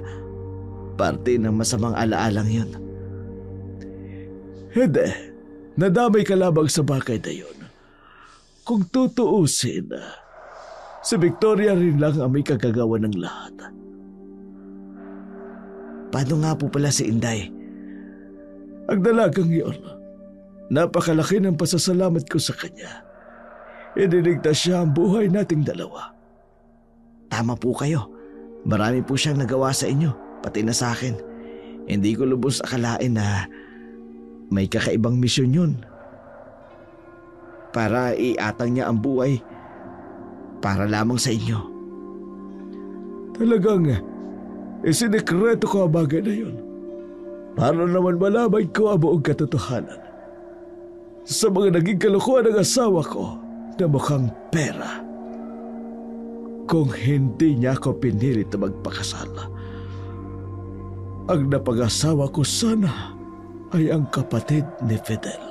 parte ng masamang alaalang yun. Hindi. Nadamay ka lamang sa bagay na yun. Kung tutuusin, si Victoria rin lang ang may kagagawa ng lahat. Paano nga po pala si Inday? Ang dalagang yun, napakalaki ng pasasalamat ko sa kanya. Iniligtas siya ang buhay nating dalawa. Tama po kayo. Marami po siyang nagawa sa inyo, pati na sa akin. Hindi ko lubos akalain na may kakaibang misyon yun. Para iatang niya ang buhay para lamang sa inyo. Talagang isinekreto ko ang bagay na yun. Para naman malaman ko ang buong katotohanan sa mga naging kalokohan ng asawa ko na mukhang pera. Kung hindi niya ako pinilit na magpakasal, ang napag-asawa ko sana ay ang kapatid ni Fidel.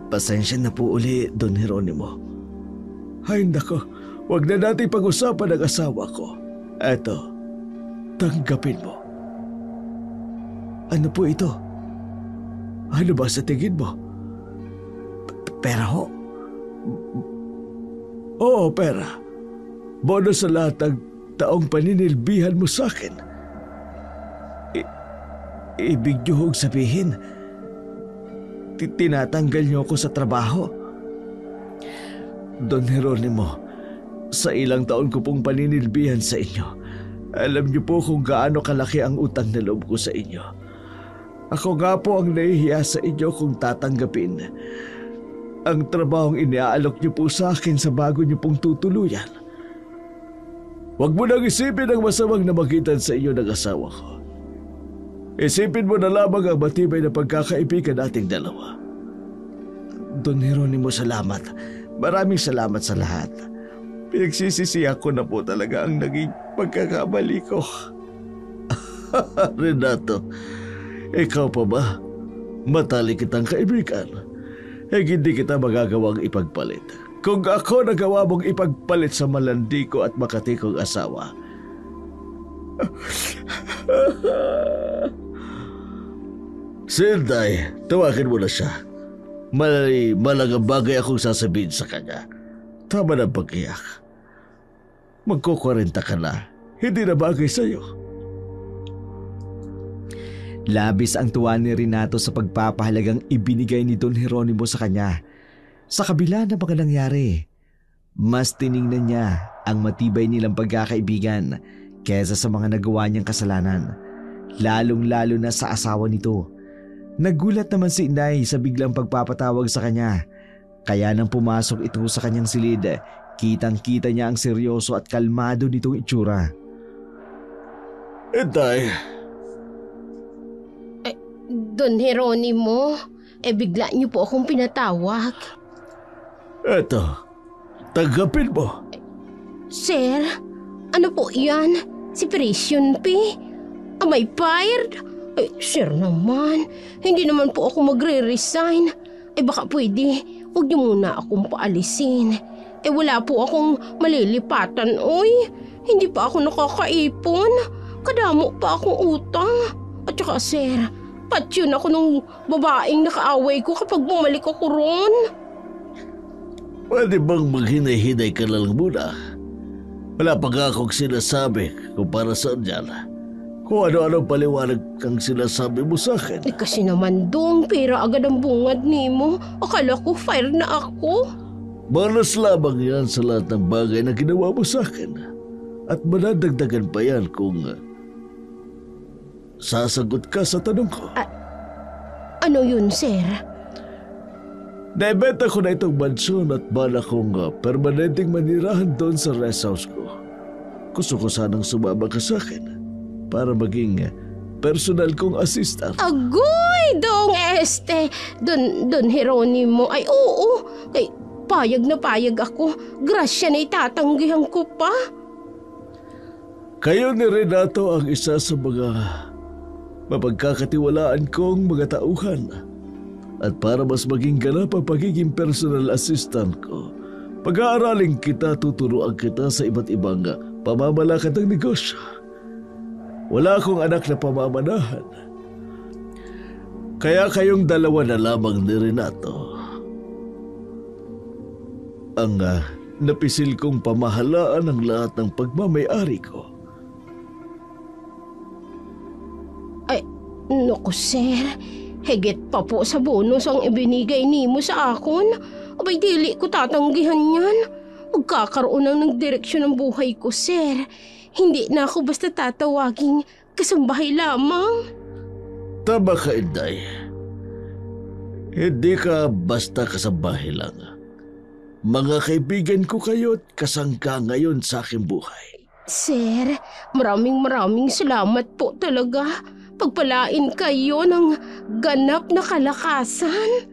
Pasensya na po uli, Don Jeronimo. Ay nako, huwag na natin pag-usapan ang asawa ko. Eto, tanggapin mo. Ano po ito? Ano ba sa tingin mo? Pera ho? Oo, pera. Bonus sa lahat ng taong paninilbihan mo sa akin. Ibig niyo hong sabihin, tinatanggal niyo ako sa trabaho? Don Jeronimo, sa ilang taon ko pong paninilbihan sa inyo, alam niyo po kung gaano kalaki ang utang na loob ko sa inyo. Ako nga po ang nahihiya sa inyo kung tatanggapin ang trabahong iniaalok niyo po sa akin sa bago niyo pong tutuluyan. Huwag mo nang isipin ang masamang namagitan sa inyo ng asawa ko. Isipin mo na lamang ang matibay na pagkakaibigan nating dalawa. Don Jeronimo, salamat. Maraming salamat sa lahat. Pinagsisisihan ko na po talaga ang naging pagkakamali ko. Renato, ikaw pa ba? Matalik kitang kaibigan. Hindi kita magagawang ipagpalit. Kung ako nagawa mong ipagpalit sa malandi ko at makati kong asawa. Sinday, tawagin mo na siya. Malagang bagay akong sasabihin sa kanya. Tama na pag-iyak. Magkukurenta ka na. Hindi na bagay sa'yo. Labis ang tuwa ni Renato sa pagpapahalagang ibinigay ni Don Jeronimo sa kanya. Sa kabila ng mga nangyari, mas tiningnan niya ang matibay nilang pagkakaibigan kaysa sa mga nagawa niyang kasalanan, lalong-lalo na sa asawa nito. Nagulat naman si Inay sa biglang pagpapatawag sa kanya. Kaya nang pumasok ito sa kanyang silid, kitang-kita niya ang seryoso at kalmado nitong itsura. Inay. Don Jeronimo, bigla niyo po akong pinatawag. Eto, tanggapin mo. Sir, ano po yan? Separation pay? Am I fired? Sir naman, hindi naman po ako magre-resign. Baka pwede, huwag niyo muna akong paalisin. Wala po akong malilipatan, oy. Hindi pa ako nakakaipon. Kadamo pa akong utang. At saka sir, patsyon ako nung babaeng nakaaway ko kapag bumalik ako ron. Pwede bang maghinay-hinay ka lang muna? Wala pa nga akong sinasabi kung para saan yan. Kung ano-ano paliwanag kang sinasabi mo sa akin. Kasi naman dong, pera agad ang bungad ni mo. Akala ko fire na ako. Malas lamang yan sa lahat ng bagay na ginawa mo sa akin. At manadagdagan pa yan kung sasagot ka sa tanong ko. Ano yun, sir? Naibenta ko na itong mansyon at bala kong permanenteng manirahan doon sa rest house ko. Gusto ko sanang sumama ka sa akin para maging personal kong assistant. Agoy, dong Don Jeronimo. Ay, oo. Payag na payag ako. Grasya na itatanggihan ko pa. Kayo ni Renato ang isa sa mga mapagkakatiwalaan kong mga tauhan. At para mas maging ganap ang pagiging personal assistant ko, pag-aaraling kita, tuturuan kita sa iba't ibang pamamalakad ng negosyo. Wala akong anak na pamamanahan. Kaya kayong dalawa na lamang ni Renato ang napisil kong pamahalaan ng lahat ng pagmamay-ari ko. Ay, naku sir. Higit pa po sa bonus ang ibinigay nimo sa akon. Abay, dili ko tatanggihan yan. Magkakaroon ng direksyon ng buhay ko, sir. hindi na ako basta tatawaging kasambahay lamang. Tama ka, Inday. Hindi ka basta kasambahay lang. Mga kaibigan ko kayo at kasangka ngayon sa aking buhay. Sir, maraming salamat po talaga. Pagpalain kayo ng ganap na kalakasan.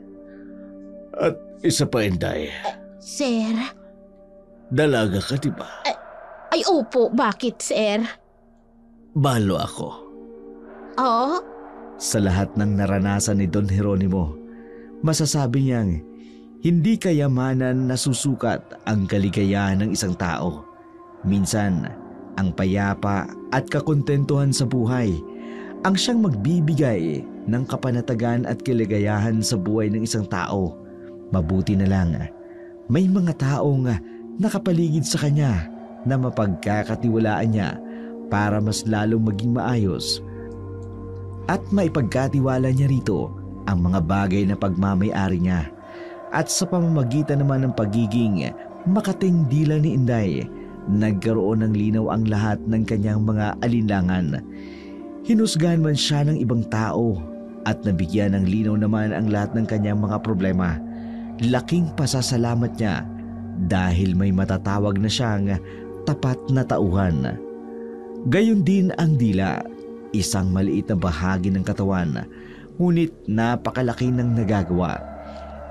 At isa pa, Inday. Sir? Dalaga ka, diba? Ay opo, bakit sir? Balo ako. Oh? Sa lahat ng naranasan ni Don Jeronimo, masasabi niyang hindi kayamanan nasusukat ang kaligayahan ng isang tao. Minsan, ang payapa at kakontentuhan sa buhay ang siyang magbibigay ng kapanatagan at kaligayahan sa buhay ng isang tao. Mabuti na lang, may mga taong nakapaligid sa kanya na mapagkakatiwalaan niya para mas lalong maging maayos. At maipagkatiwala niya rito ang mga bagay na pagmamay-ari niya. At sa pamamagitan naman ng pagiging makating dila ni Inday, nagkaroon ng linaw ang lahat ng kanyang mga alinlangan. Hinusgahan man siya ng ibang tao at nabigyan ng linaw naman ang lahat ng kanyang mga problema. Laking pasasalamat niya dahil may matatawag na siyang tapat na tauhan. Gayon din ang dila, isang maliit na bahagi ng katawan, ngunit napakalaki ng nagagawa.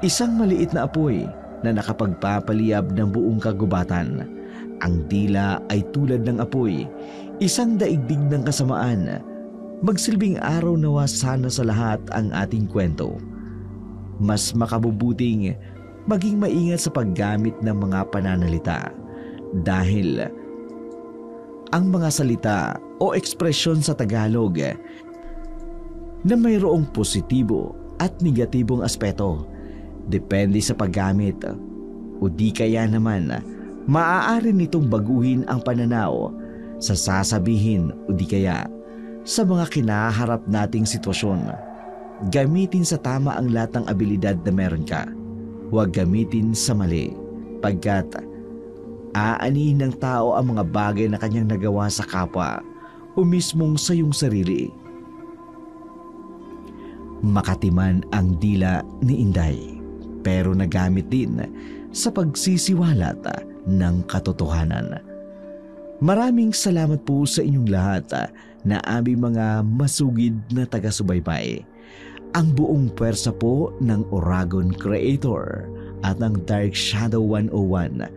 Isang maliit na apoy na nakapagpapaliyab ng buong kagubatan. Ang dila ay tulad ng apoy, isang daigdig ng kasamaan. Magsilbing araw nawa sana sa lahat ang ating kwento. Mas makabubuting maging maingat sa paggamit ng mga pananalita dahil ang mga salita o ekspresyon sa Tagalog na mayroong positibo at negatibong aspeto depende sa paggamit o di kaya naman maaari nitong baguhin ang pananaw sa sasabihin o di kaya sa mga kinaharap nating sitwasyon. Gamitin sa tama ang lahat ng abilidad na meron ka. Huwag gamitin sa mali pagkat aanihin ng tao ang mga bagay na kanyang nagawa sa kapwa o mismong sa iyong sarili. Makatiman ang dila ni Inday pero nagamit din sa pagsisiwalat ng katotohanan. Maraming salamat po sa inyong lahat na aming mga masugid na taga-subaybay. Ang buong pwersa po ng Oragon Creator at ng Dark Shadow 101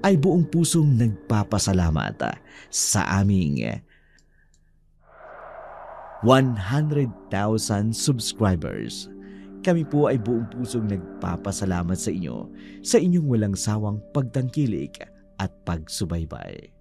ay buong pusong nagpapasalamat sa aming 100,000 subscribers. Kami po ay buong pusong nagpapasalamat sa inyo sa inyong walang sawang pagtangkilik at pagsubaybay.